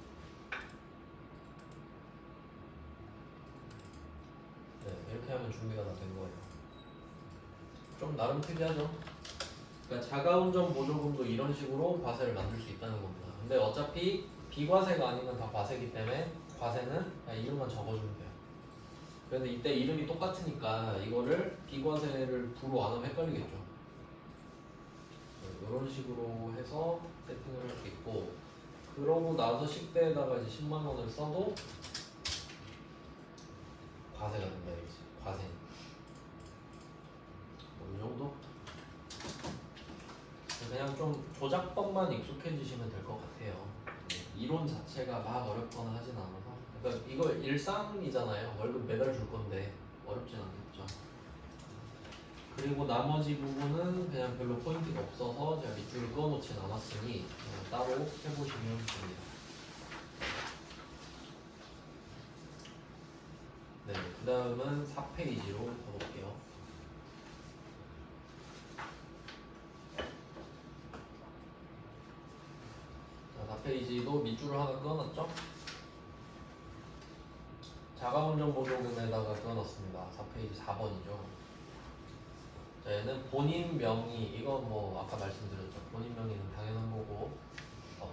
네, 이렇게 하면 준비가 다 된 거예요. 좀 나름 특이하죠. 그러니까 자가운전 보조금도 이런 식으로 과세를 만들 수 있다는 겁니다. 근데 어차피 비과세가 아니면 다 과세이기 때문에 과세는 그냥 이름만 적어주면 돼요. 그런데 이때 이름이 똑같으니까 이거를 비과세를 부로 안 하면 헷갈리겠죠. 이런 식으로 해서 세팅을 할 수 있고 그러고 나서 식대에다가 이제 10만 원을 써도 과세가 된다 이거지. 과세. 이 정도? 그냥 좀 조작법만 익숙해지시면 될 것 같아요. 이론 자체가 막 어렵거나 하진 않아서. 그러니까 이거 일상이잖아요. 월급 매달 줄 건데 어렵진 않겠죠. 그리고 나머지 부분은 그냥 별로 포인트가 없어서 제가 밑줄을 그어놓진 않았으니 그냥 따로 해보시면 됩니다. 네, 그 다음은 4페이지로 가볼게요. 자, 4페이지도 밑줄을 하나 그어놨죠? 자가운전 보조금에다가 그어놨습니다. 4페이지 4번이죠. 자, 얘는 본인 명의, 이건 뭐 아까 말씀드렸죠. 본인 명의는 당연한 거고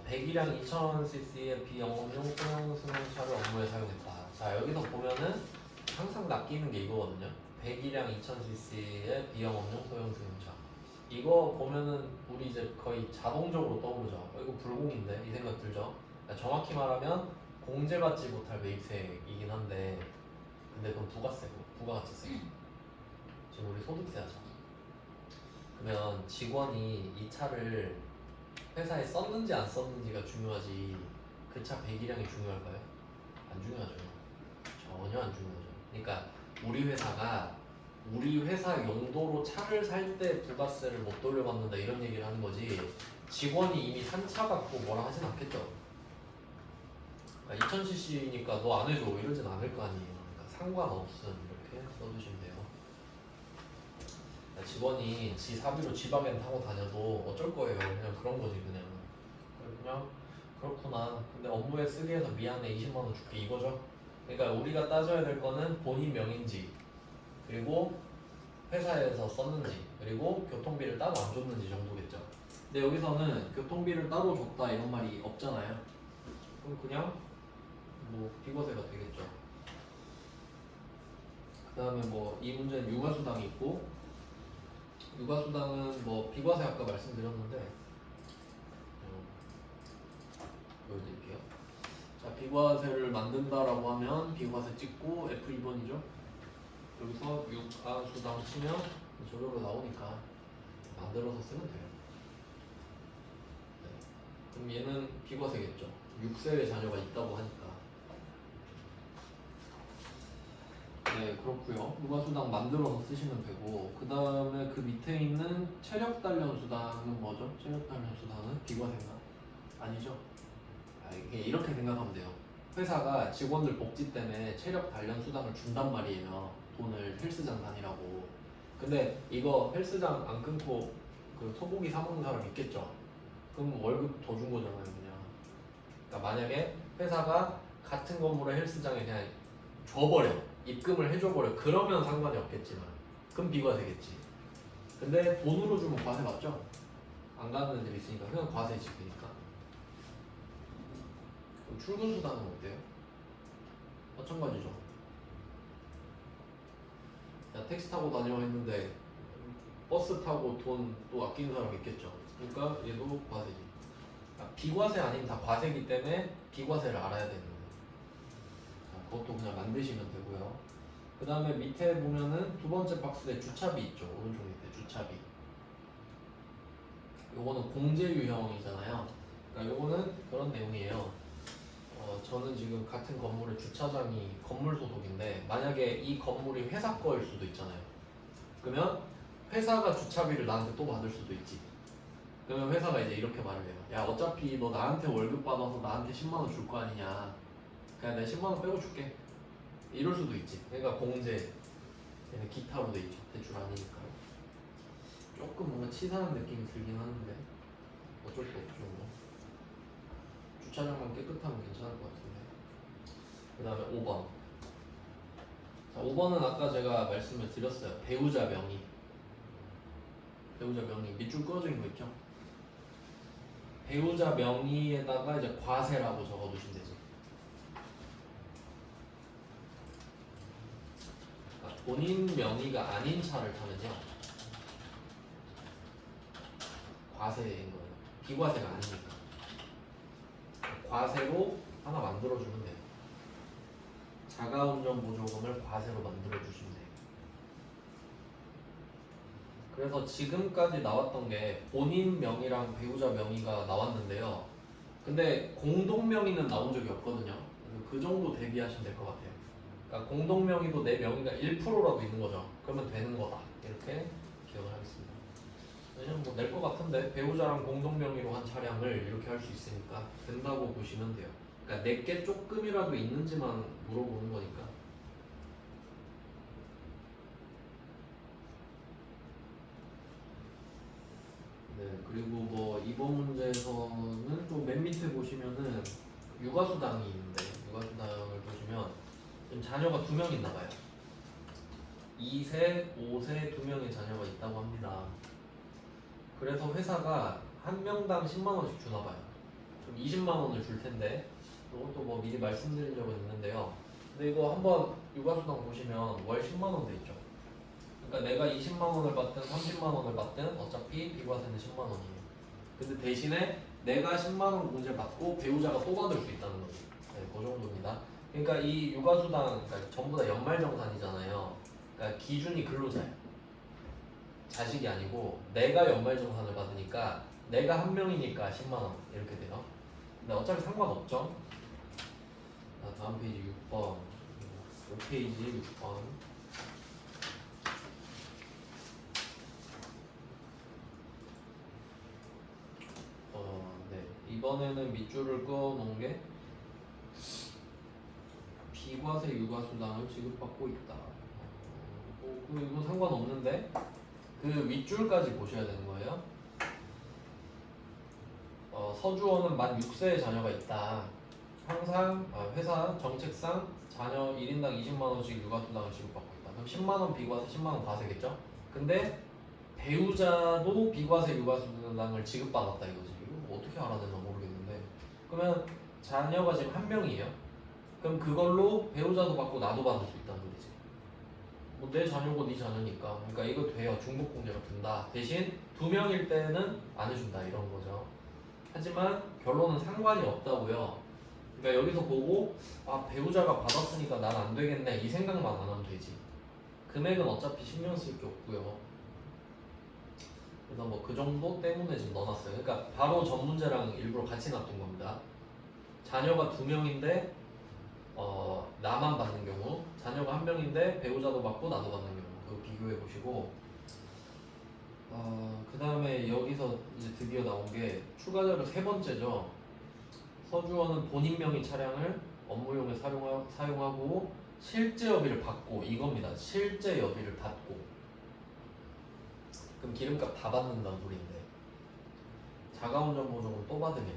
100이랑 2000cc의 비영업용 소형 승용차를 업무에 사용했다. 자, 여기서 보면은 항상 낚이는 게 이거거든요. 100이랑 2000cc의 비영업용 소형 승용차. 이거 보면은 우리 이제 거의 자동적으로 떠오르죠. 이거 불공인데 이 생각 들죠. 그러니까 정확히 말하면 공제받지 못할 매입세이긴 한데, 근데 그건 부가세고 부가가치세. 지금 우리 소득세 하죠. 그러면 직원이 이 차를 회사에 썼는지 안 썼는지가 중요하지 그 차 배기량이 중요할까요? 안 중요하죠. 전혀 안 중요하죠. 그러니까 우리 회사가 우리 회사 용도로 차를 살 때 부가세를 못 돌려받는다 이런 얘기를 하는 거지, 직원이 이미 산 차 갖고 뭐라 하진 않겠죠. 그러니까 2000cc니까 너 안 해줘 이러진 않을 거 아니에요. 그러니까 상관없음 이렇게 써주시면 돼요. 그러니까 직원이 지 사비로 지방엔 타고 다녀도 어쩔 거예요. 그냥 그런 거지 그냥 그렇구나. 근데 업무에 쓰게 해서 미안해 20만 원 줄게 이거죠. 그러니까 우리가 따져야 될 거는 본인 명인지, 그리고 회사에서 썼는지, 그리고 교통비를 따로 안 줬는지 정도겠죠. 근데 여기서는 교통비를 따로 줬다 이런 말이 없잖아요. 그럼 그냥 뭐 비과세가 되겠죠. 그 다음에 뭐 이 문제는 육아수당이 있고, 육아수당은 뭐 비과세 아까 말씀드렸는데 보여드릴게요. 자, 비과세를 만든다라고 하면 비과세 찍고 F2번이죠. 여기서 육아수당 치면 저절로 나오니까 만들어서 쓰면 돼요. 네. 그럼 얘는 비과세겠죠. 6세의 자녀가 있다고 하니까. 네, 그렇고요. 육아수당 만들어서 쓰시면 되고, 그 다음에 그 밑에 있는 체력단련수당은 뭐죠? 체력단련수당은 비과세인가? 아니죠. 이게 이렇게 생각하면 돼요. 회사가 직원들 복지 때문에 체력 단련 수당을 준단 말이에요. 돈을 헬스장 다니라고. 근데 이거 헬스장 안 끊고 그 소고기 사 먹는 사람 있겠죠. 그럼 월급 더 준 거잖아요, 그냥. 그러니까 만약에 회사가 같은 건물의 헬스장에 그냥 줘버려, 입금을 해줘버려, 그러면 상관이 없겠지만, 그럼 비과세겠지. 근데 돈으로 주면 과세 맞죠? 안 가는 애들 있으니까 그냥 과세지, 그니까. 출근 수당은 어때요? 마찬가지죠. 야, 택시 타고 다녀 했는데 버스 타고 돈 또 아끼는 사람 있겠죠. 그러니까 얘도 과세지. 비과세 아닌 다 과세기 때문에 비과세를 알아야 되는 거예요. 자, 그것도 그냥 만드시면 되고요. 그 다음에 밑에 보면은 두 번째 박스에 주차비 있죠. 오른쪽 밑에 주차비. 요거는 공제 유형이잖아요. 그러니까 요거는 그런 내용이에요. 저는 지금 같은 건물의 주차장이 건물 소속인데, 만약에 이 건물이 회사 거일 수도 있잖아요. 그러면 회사가 주차비를 나한테 또 받을 수도 있지. 그러면 회사가 이제 이렇게 말을 해요. 야, 어차피 너 나한테 월급 받아서 나한테 10만 원 줄 거 아니냐. 그냥 내가 10만 원 빼고 줄게. 이럴 수도 있지. 그러니까 공제, 얘는 기타로 돼 있죠. 대출 아니니까. 조금 뭔가 치사한 느낌이 들긴 하는데 어쩔 수 없죠. 뭐. 주차장만 깨끗하면 괜찮을 것 같은데. 그 다음에 5번. 자, 5번은 아까 제가 말씀을 드렸어요. 배우자 명의. 배우자 명의. 밑줄 그어져 있는 거 있죠? 배우자 명의에다가 이제 과세라고 적어두시면 되지. 그러니까 본인 명의가 아닌 차를 타면요, 과세인 거예요. 비과세가 아니니까. 과세로 하나 만들어주면 돼요. 자가운전 보조금을 과세로 만들어주시면 돼요. 그래서 지금까지 나왔던 게 본인 명의랑 배우자 명의가 나왔는데요. 근데 공동명의는 나온 적이 없거든요. 그래서 그 정도 대비하시면 될 것 같아요. 그러니까 공동명의도 내 명의가 1%라도 있는 거죠. 그러면 되는 거다. 이렇게 기억을 하겠습니다. 왜냐면 뭐 낼 것 같은데 배우자랑 공동명의로 한 차량을 이렇게 할 수 있으니까 된다고 보시면 돼요. 그러니까 내게 조금이라도 있는지만 물어보는 거니까. 네, 그리고 뭐 이번 문제에서는 또 맨 밑에 보시면은 육아수당이 있는데 육아수당을 보시면 지금 자녀가 2명 있나 봐요. 2세, 5세 2명의 자녀가 있다고 합니다. 그래서 회사가 한 명당 10만 원씩 주나 봐요. 그럼 20만 원을 줄 텐데 이것도 뭐 미리 말씀드린 적은 있는데요. 근데 이거 한번 육아수당 보시면 월 10만 원 돼 있죠. 그러니까 내가 20만 원을 받든 30만 원을 받든 어차피 비과세는 10만 원이에요. 근데 대신에 내가 10만 원 공제 받고 배우자가 또 받을 수 있다는 거죠. 네, 그 정도입니다. 그러니까 이 육아수당 그러니까 전부 다 연말정산이잖아요. 그러니까 기준이 근로자예요. 자식이 아니고 내가 연말정산을 받으니까 내가 한 명이니까 10만 원 이렇게 돼요. 근데 어차피 상관없죠. 자, 다음 페이지 6번, 5페이지 6번. 네. 이번에는 밑줄을 그어놓은 게 비과세 육아수당을 지급받고 있다. 이건 상관없는데 그 윗줄까지 보셔야 되는 거예요. 서주원은 만 6세의 자녀가 있다. 항상 회사 정책상 자녀 1인당 20만 원씩 육아수당을 지급받고 있다. 그럼 10만 원 비과세, 10만 원 과세겠죠? 근데 배우자도 비과세 육아수당을 지급받았다 이거지. 이거 어떻게 알아냈나 모르겠는데. 그러면 자녀가 지금 한 명이에요. 그럼 그걸로 배우자도 받고 나도 받을 수 있다는 거지. 뭐 내 자녀고 네 자녀니까. 그러니까 이거 돼요. 중복공제가 된다. 대신 2명일 때는 안 해준다 이런 거죠. 하지만 결론은 상관이 없다고요. 그러니까 여기서 보고 배우자가 받았으니까 난 안 되겠네 이 생각만 안 하면 되지. 금액은 어차피 신경 쓸 게 없고요. 그래서 뭐 그 정도 때문에 좀 넣어놨어요. 그러니까 바로 전 문제랑 일부러 같이 놔둔 겁니다. 자녀가 2명인데 나만 받는 경우, 자녀가 1명인데 배우자도 받고 나도 받는 경우, 그거 비교해 보시고, 그 다음에 여기서 이제 드디어 나온 게 추가적으로 3번째죠. 서주원은 본인 명의 차량을 업무용에 사용하고 실제 여비를 받고 이겁니다. 실제 여비를 받고. 그럼 기름값 다 받는다는 소리인데 자가운전 보조금 또 받으면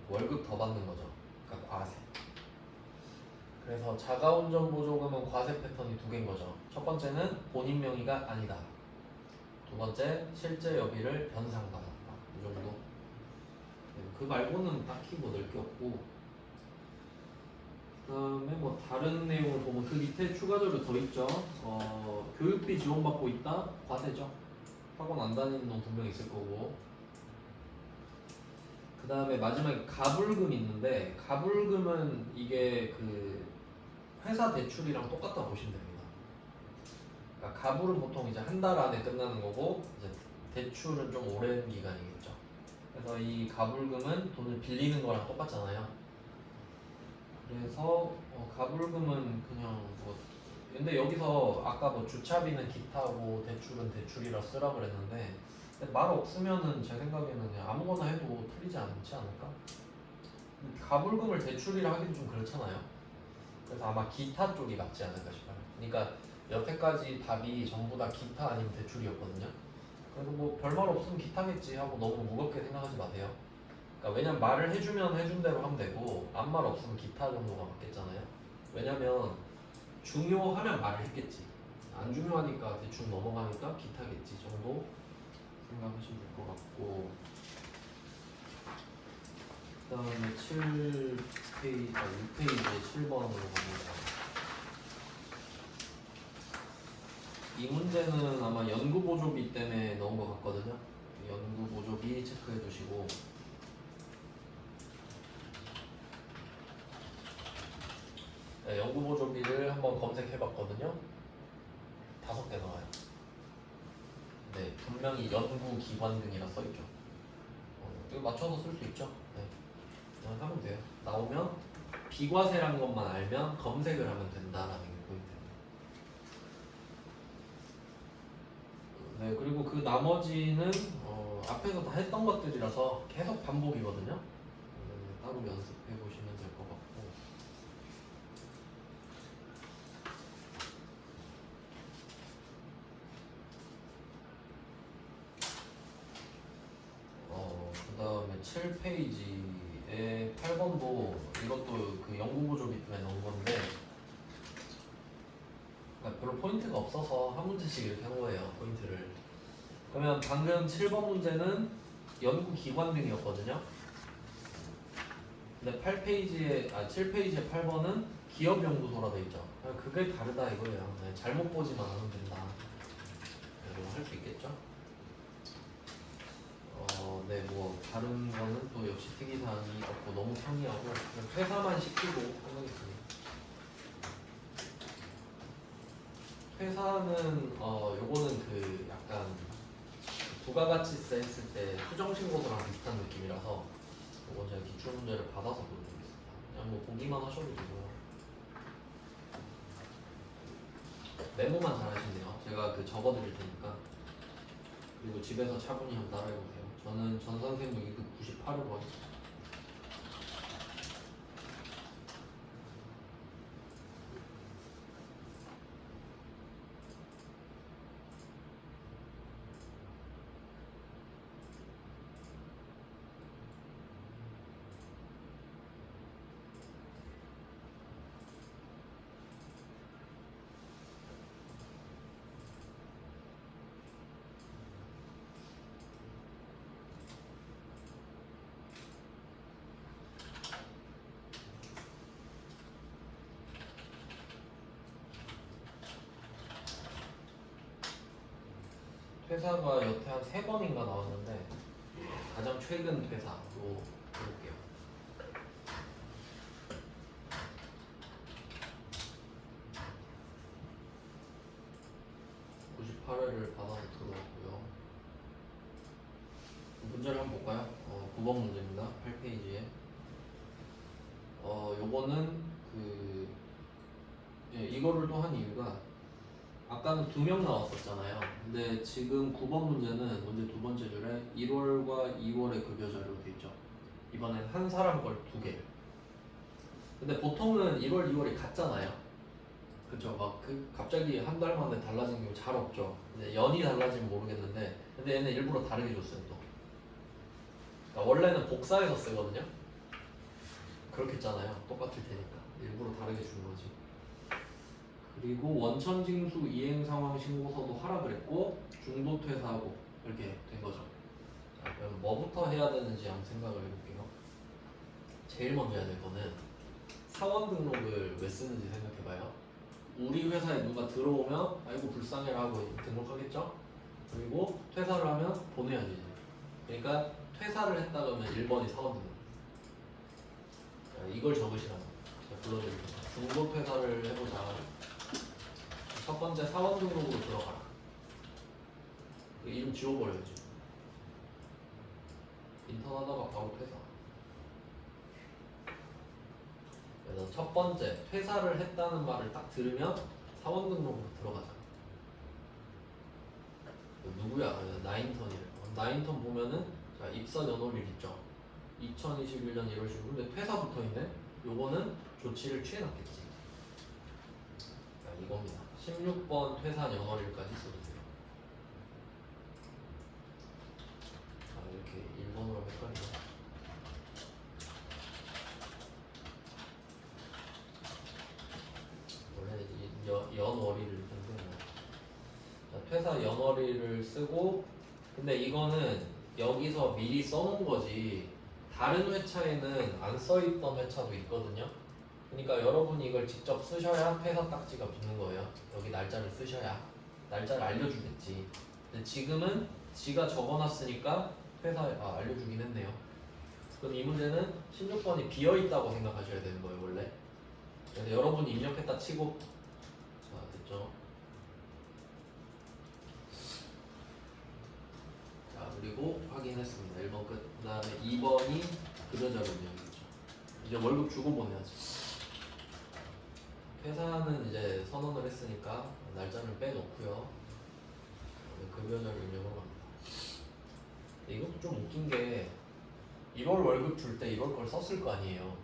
월급 더 받는 거죠. 그러니까 과세. 그래서 자가운전 보조금은 과세 패턴이 2개인 거죠. 첫 번째는 본인 명의가 아니다. 두 번째, 실제 여비를 변상받았다. 이 정도. 그 말고는 딱히 뭐 넣을 게 없고, 그 다음에 뭐 다른 내용을 보면 그 밑에 추가적으로 더 있죠. 교육비 지원받고 있다? 과세죠. 학원 안 다니는 놈 분명 있을 거고. 그 다음에 마지막에 가불금 있는데, 가불금은 이게 그 회사 대출이랑 똑같다 보시면 됩니다. 그러니까 가불은 보통 이제 한 달 안에 끝나는 거고 이제 대출은 좀 오랜 기간이겠죠. 그래서 이 가불금은 돈을 빌리는 거랑 똑같잖아요. 그래서 가불금은 그냥 뭐 근데 여기서 아까 뭐 주차비는 기타고 대출은 대출이라 쓰라 그랬는데 말 없으면은 제 생각에는 그냥 아무거나 해도 틀리지 않지 않을까? 가불금을 대출이라 하기도 좀 그렇잖아요. 그래서 아마 기타 쪽이 맞지 않을까 싶어요. 그러니까 여태까지 답이 전부 다 기타 아니면 대출이었거든요. 그래서 뭐 별말 없으면 기타겠지 하고 너무 무겁게 생각하지 마세요. 그러니까 왜냐면 말을 해주면 해준 대로 하면 되고 아무 말 없으면 기타 정도가 맞겠잖아요. 왜냐면 중요하면 말을 했겠지. 안 중요하니까 대충 넘어가니까 기타겠지 정도 생각하시면 될 것 같고, 그 다음에 6페이지 7번으로 갑니다. 이 문제는 아마 연구보조비 때문에 넣은 것 같거든요. 연구보조비 체크해 두시고, 네, 연구보조비를 한번 검색해 봤거든요. 5개 나와요. 네, 분명히 연구기관 등이라 써있죠. 이거 맞춰서 쓸 수 있죠. 네. 그냥 하면 돼요. 나오면 비과세란 것만 알면 검색을 하면 된다라는 게 포인트예요. 네, 그리고 그 나머지는 앞에서 다 했던 것들이라서 계속 반복이거든요. 따로 연습해 보시면 될 것 같고. 그 다음에 7페이지에 8번도 이것도 그 연구보조기 때문에 넣은 건데, 그러니까 별로 포인트가 없어서 한 문제씩 이렇게 한 거예요, 포인트를. 그러면 방금 7번 문제는 연구기관 등이었거든요. 근데 7페이지에 8번은 기업연구소라 돼 있죠. 그게 다르다 이거예요. 네, 잘못 보지만 않으면 된다. 이거 할 수 있겠죠? 네, 뭐 다른 거는 또 역시 특이사항이 없고 너무 평이하고 그냥 회사만 시키고 끝내겠습니다. 회사는 요거는 그 약간 부가가치세 했을 때 수정신고서랑 비슷한 느낌이라서 요건 제가 기출문제를 받아서 보여드리겠습니다. 그냥 뭐 보기만 하셔도 되고요. 메모만 잘 하시네요. 제가 그 적어드릴 테니까. 그리고 집에서 차분히 한번 따라해보세요. 저는 전 선생님 2급 98을 받았어요. 퇴사가 여태 한 3번인가 나왔는데 가장 최근 퇴사로 볼게요. 98회를 받아서 들어왔고요. 문제를 한번 볼까요? 9번 문제입니다. 8페이지에. 요거는 이거를 또 한 이유가 아까는 2명 나왔었잖아요. 근데 지금 9번 문제는 문제 두 번째 줄에 1월과 2월의 급여 자료로 돼 있죠. 이번엔 한 사람 걸 2개. 근데 보통은 1월, 2월이 같잖아요. 그쵸? 막 갑자기 한 달 만에 달라진 경우 잘 없죠. 근데 연이 달라지면 모르겠는데, 근데 얘는 일부러 다르게 줬어요 또. 그러니까 원래는 복사해서 쓰거든요. 그렇겠잖아요. 똑같을 테니까 일부러 다르게 주는 거지. 그리고 원천징수 이행 상황 신고서도 하라 그랬고 중도 퇴사하고 이렇게 된 거죠. 자, 그럼 뭐부터 해야 되는지 한번 생각을 해볼게요. 제일 먼저 해야 될 거는 사원 등록을 왜 쓰는지 생각해봐요. 우리 회사에 누가 들어오면 아이고 불쌍해라 하고 등록하겠죠. 그리고 퇴사를 하면 보내야지. 그러니까 퇴사를 했다 그러면 1번이 사원 등록. 자, 이걸 적으시라고. 제가 불러드릴게요. 중도 퇴사를 해보자. 첫 번째 사원 등록으로 들어가라. 이름 지워버려야지. 인턴 하다가 바로 퇴사. 그래서 첫 번째 퇴사를 했다는 말을 딱 들으면 사원 등록으로 들어가자. 누구야? 나인턴이래요. 나인턴 보면은 자, 입사 연월일 있죠. 2021년 1월 15일. 근데 퇴사 붙어있네. 요거는 조치를 취해놨겠지. 자, 이겁니다. 16번 퇴사 연월일까지 써주세요. 자, 이렇게 1번으로 헷갈리죠. 원래 연월일일 텐데 뭐. 자, 퇴사 연월일을 쓰고, 근데 이거는 여기서 미리 써놓은 거지 다른 회차에는 안 써있던 회차도 있거든요. 그러니까 여러분이 이걸 직접 쓰셔야 퇴사 딱지가 붙는 거예요. 여기 날짜를 쓰셔야 날짜를 알려주겠지. 근데 지금은 지가 적어놨으니까 알려주긴 했네요. 그래서 이 문제는 16번이 비어있다고 생각하셔야 되는 거예요 원래. 그래서 여러분이 입력했다 치고. 자, 됐죠. 자, 그리고 확인했습니다. 1번 끝. 그 다음에 2번이 급여자료 내용이죠. 이제 월급 주고 보내야지. 회사는 이제 선언을 했으니까 날짜를 빼놓고요. 급여자를 입력으로 갑니다. 이것도 좀 웃긴 게 1월 월급 줄 때 1월 걸 썼을 거 아니에요.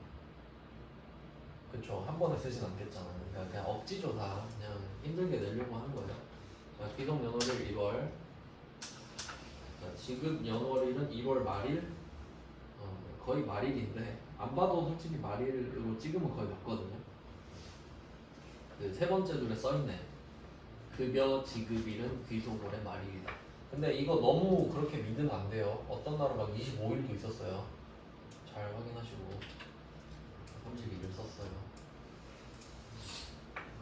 그쵸? 한 번에 쓰진 않겠잖아요. 그러니까 그냥 억지조사 그냥 힘들게 내려고 하는 거예요. 자, 기속 연월일 1월. 자, 지급 연월일은 1월 말일. 거의 말일인데 안 봐도 솔직히 말일로 찍으면 거의 맞거든요. 그 세 번째 줄에 써있네. 급여 지급일은 귀속월의 말일이다. 근데 이거 너무 그렇게 믿으면 안 돼요. 어떤 날은 막 25일도 있었어요. 잘 확인하시고 31일 썼어요.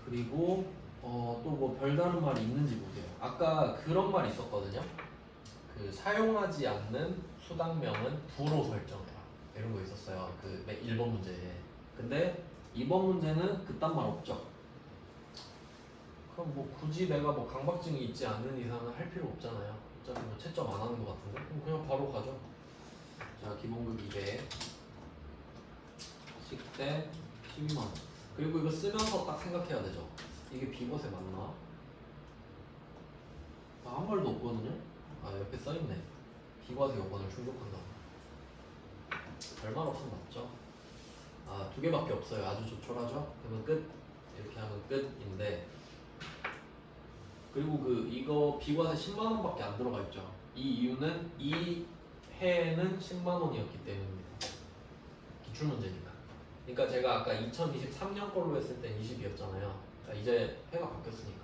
그리고 또 뭐 별다른 말이 있는지 보세요. 아까 그런 말이 있었거든요. 그 사용하지 않는 수당명은 부로 설정해라. 이런 거 있었어요. 그 1번 문제에. 근데 2번 문제는 그딴 말 없죠. 그럼 뭐 굳이 내가 뭐 강박증이 있지 않는 이상은 할 필요 없잖아요. 어차피 뭐 채점 안 하는 것 같은데 그럼 그냥 바로 가죠. 자, 기본급 200, 식대 12만원. 그리고 이거 쓰면서 딱 생각해야 되죠. 이게 비과세 맞나? 한 말도 없거든요. 옆에 써있네. 비과세 요건을 충족한다. 별말 없으면 맞죠. 두 개밖에 없어요. 아주 조촐하죠. 그러면 끝. 이렇게 하면 끝인데, 그리고 이거 비과세 10만 원밖에 안 들어가 있죠. 이 이유는 이 해에는 10만 원이었기 때문입니다. 기출 문제니까. 그러니까 제가 아까 2023년 걸로 했을 땐 20이었잖아요. 그러니까 이제 해가 바뀌었으니까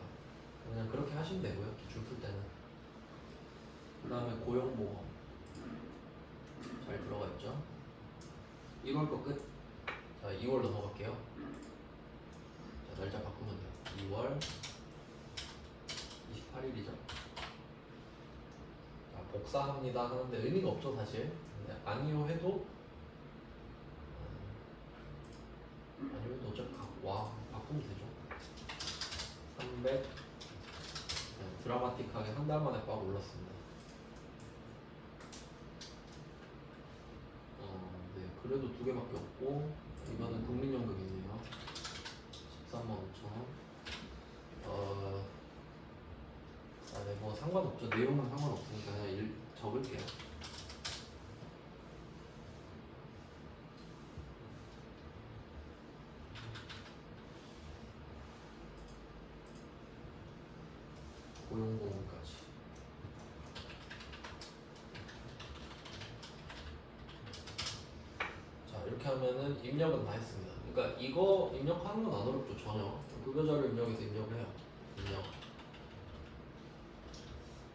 그냥 그렇게 하시면 되고요. 기출 풀 때는. 그 다음에 고용보험 잘 들어가 있죠. 1월 거 끝. 자, 2월 넘어갈게요. 자, 날짜 바꾸면 돼요. 2월 28일이죠. 자, 복사합니다 하는데 의미가 없죠 사실. 근데 아니요 해도 아니요 해도 어차피 바꾸면 되죠. 300 드라마틱하게 한 달 만에 빡 올랐습니다. 네, 그래도 두 개밖에 없고 이거는 국민연금이네요. 13만 5천. 네, 뭐 상관없죠. 내용은 상관없으니까 그냥 적을게요. 고용보험까지. 자, 이렇게 하면은 입력은 다 했습니다. 그러니까 이거 입력하는 건 안 어렵죠. 전혀. 급여자료 입력해서 입력을 해요. 입력.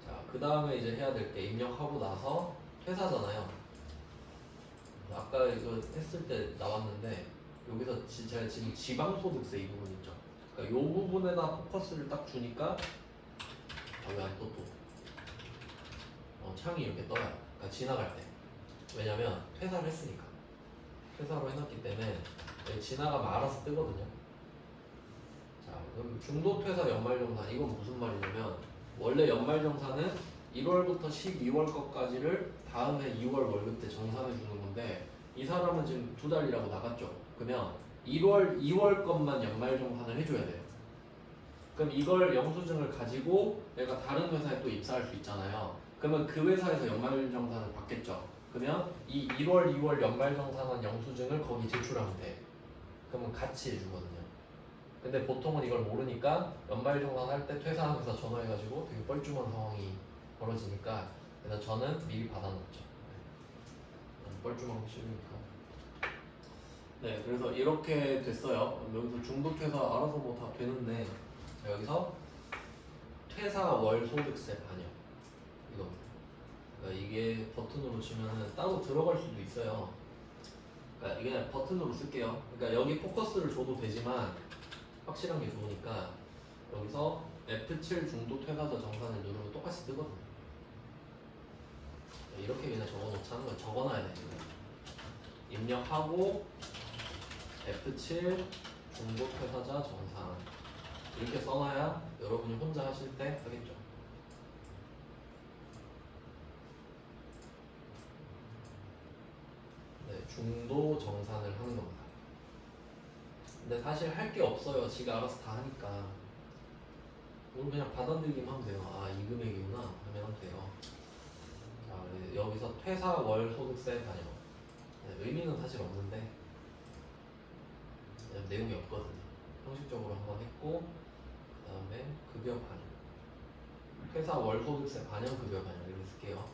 자, 그 다음에 이제 해야 될 게 입력하고 나서 회사잖아요. 아까 이거 했을 때 나왔는데 여기서 제가 지금 지방소득세 이 부분 있죠. 그러니까 이 부분에다 포커스를 딱 주니까 왜 안 또 창이 이렇게 떠요. 그러니까 지나갈 때. 왜냐면 퇴사를 했으니까. 퇴사로 해놨기 때문에 지나가면 알아서 뜨거든요. 자, 그럼 중도퇴사 연말정산 이건 무슨 말이냐면 원래 연말정산은 1월부터 12월 것까지를 다음 해 2월 월급 때 정산해 주는 건데 이 사람은 지금 2달 일하고 나갔죠. 그러면 1월, 2월 것만 연말정산을 해줘야 돼요. 그럼 이걸 영수증을 가지고 내가 다른 회사에 또 입사할 수 있잖아요. 그러면 그 회사에서 연말정산을 받겠죠. 그러면 이 1월, 2월 연말정산한 영수증을 거기 제출하면 돼. 그러면 같이 해주거든요. 근데 보통은 이걸 모르니까 연말정산 할 때 퇴사한 회사 전화해가지고 되게 뻘쭘한 상황이 벌어지니까 그래서 저는 미리 받아놓죠. 뻘쭘한 거 싫으니까. 네, 그래서 이렇게 됐어요. 여기서 중도퇴사 알아서 뭐 다 되는데 자, 여기서 퇴사 월 소득세 반영 이거. 그러니까 이게 버튼으로 치면은 따로 들어갈 수도 있어요. 그러니까 이게 그냥 버튼으로 쓸게요. 그러니까 여기 포커스를 줘도 되지만 확실한 게 좋으니까 여기서 F7 중도 퇴사자 정산을 누르면 똑같이 뜨거든요. 이렇게 그냥 적어놓자는 걸 적어놔야 돼요. 입력하고 F7 중도 퇴사자 정산 이렇게 써놔야 여러분이 혼자 하실 때 하겠죠. 네, 중도 정산을 하는 겁니다. 근데 사실 할 게 없어요. 지가 알아서 다 하니까. 우리 그냥 받아들이기만 하면 돼요. 아, 이 금액이구나 하면 돼요. 자, 여기서 퇴사 월 소득세 반영. 의미는 사실 없는데 내용이 없거든요. 형식적으로 한번 했고, 그 다음에 급여 반영. 회사 월 소득세 반영 급여 반영 이렇게 쓸게요.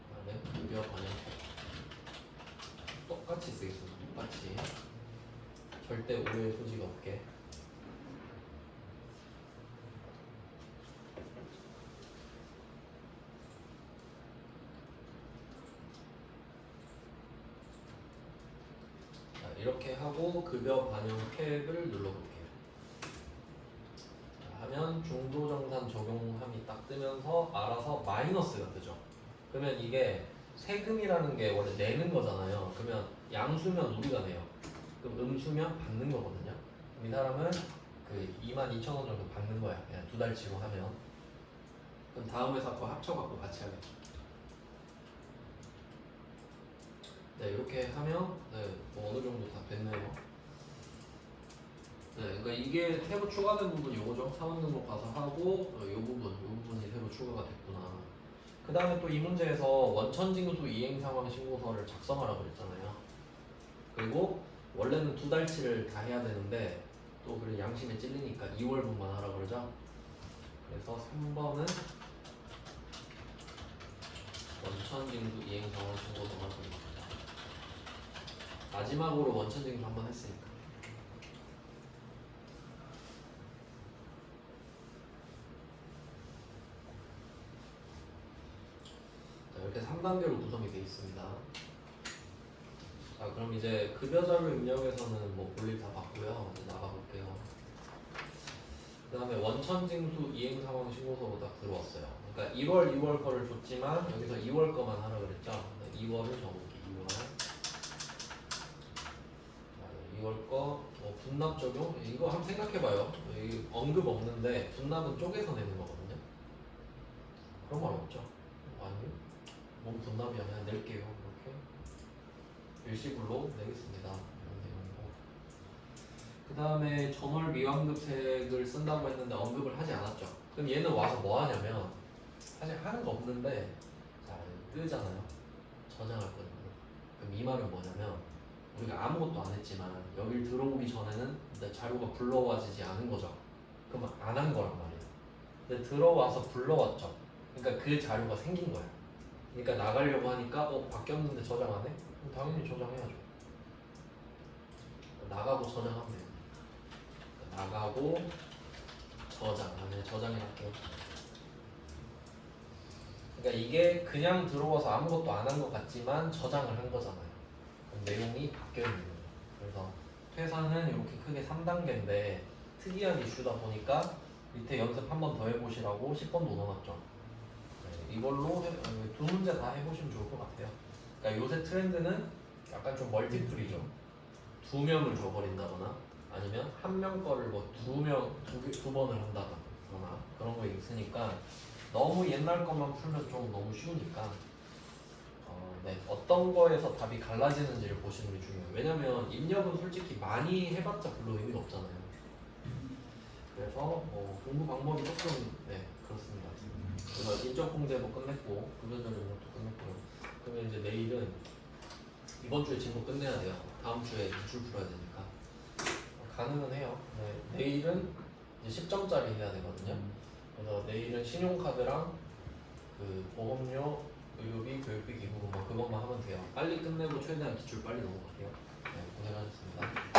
그다음에 급여 반영 똑같이 쓰겠습니다. 똑같이 절대 오해 소지가 없게. 자, 이렇게 하고 급여 반영 캡을 눌러볼게요. 자, 하면 중도정산 적용함이 딱 뜨면서 알아서 마이너스가 뜨죠. 그러면 이게 세금이라는 게 원래 내는 거잖아요. 그러면 양수면 우리가 내요. 그럼 음수면 받는 거거든요. 그럼 이 사람은 그 22,000원 정도 받는 거야. 그냥 2달치로 하면. 그럼 다음 회사 거 합쳐갖고 같이 하겠죠. 네, 이렇게 하면 네, 뭐 어느 정도 다 됐네요. 네, 그러니까 이게 새로 추가된 부분이 요거죠. 사원 등록 가서 하고 요 부분이 새로 추가가 됐구나. 그 다음에 또 이 문제에서 원천징수 이행 상황 신고서를 작성하라고 그랬잖아요. 그리고 원래는 2달치를 다 해야 되는데 또 그래 양심에 찔리니까 2월분만 하라고 그러죠. 그래서 3번은 원천징수 이행 상황 신고서가 됩니다. 마지막으로 원천징수 한번 했으니까. 자, 이렇게 3단계로 구성이 되어 있습니다. 자, 그럼 이제 급여자료 입력에서는 뭐 볼일 다 봤고요. 이제 나가볼게요. 그 다음에 원천징수 이행 상황 신고서로 딱 들어왔어요. 그러니까 1월, 2월 거를 줬지만 여기서 2월 거만 하라 그랬죠. 2월을 적어볼게요. 2월 거 분납 적용 이거 한번 생각해봐요. 이 언급 없는데 분납은 쪼개서 내는 거거든요. 그런 말 없죠. 아니요. 뭔 분납이야 그냥 낼게요. 이렇게 일시불로 내겠습니다. 이런 내용이고. 그 다음에 전월 미완급색을 쓴다고 했는데 언급을 하지 않았죠. 그럼 얘는 와서 뭐 하냐면 사실 하는 거 없는데 자 뜨잖아요. 저장할 거예요. 그럼 이 말은 뭐냐면 우리가 아무것도 안 했지만 여길 들어오기 전에는 자료가 불러와지지 않은 거죠. 그럼 안 한 거란 말이에요. 근데 들어와서 불러왔죠. 그러니까 그 자료가 생긴 거야. 그러니까 나가려고 하니까 바뀌었는데 저장 안 해? 그럼 당연히 저장해야죠. 나가고 저장하면 돼요. 나가고 저장. 네, 저장해놨게요. 그러니까 이게 그냥 들어와서 아무것도 안 한 것 같지만 저장을 한 거잖아요. 그럼 내용이 바뀌어 있는 거예요. 그래서 퇴사는 이렇게 크게 3단계인데 특이한 이슈다 보니까 밑에 연습 한 번 더 해보시라고 10번도 넣어놨죠. 네, 이걸로 두 문제 다 해보시면 좋을 것 같아요. 그러니까 요새 트렌드는 약간 좀 멀티플이죠. 2명을 줘버린다거나 아니면 한 명 거를 뭐 두 번을 한다거나 그런 거 있으니까 너무 옛날 것만 풀면 좀 너무 쉬우니까 네, 어떤 거에서 답이 갈라지는지를 보시는 게 중요해요. 왜냐면 입력은 솔직히 많이 해봤자 별로 의미가 없잖아요. 그래서 공부 방법이 조금 그렇습니다. 그래서 인적 공대도 끝냈고 급여자료 입력도 끝냈고요. 그러면 이제 내일은 이번 주에 진도 끝내야 돼요. 다음 주에 기출 풀어야 되니까 가능은 해요. 네, 내일은 이제 10점짜리 해야 되거든요. 그래서 내일은 신용카드랑 그 보험료, 의료비, 교육비, 기부금 뭐 그것만 하면 돼요. 빨리 끝내고 최대한 기출 빨리 넘어갈게요. 네, 고생하셨습니다.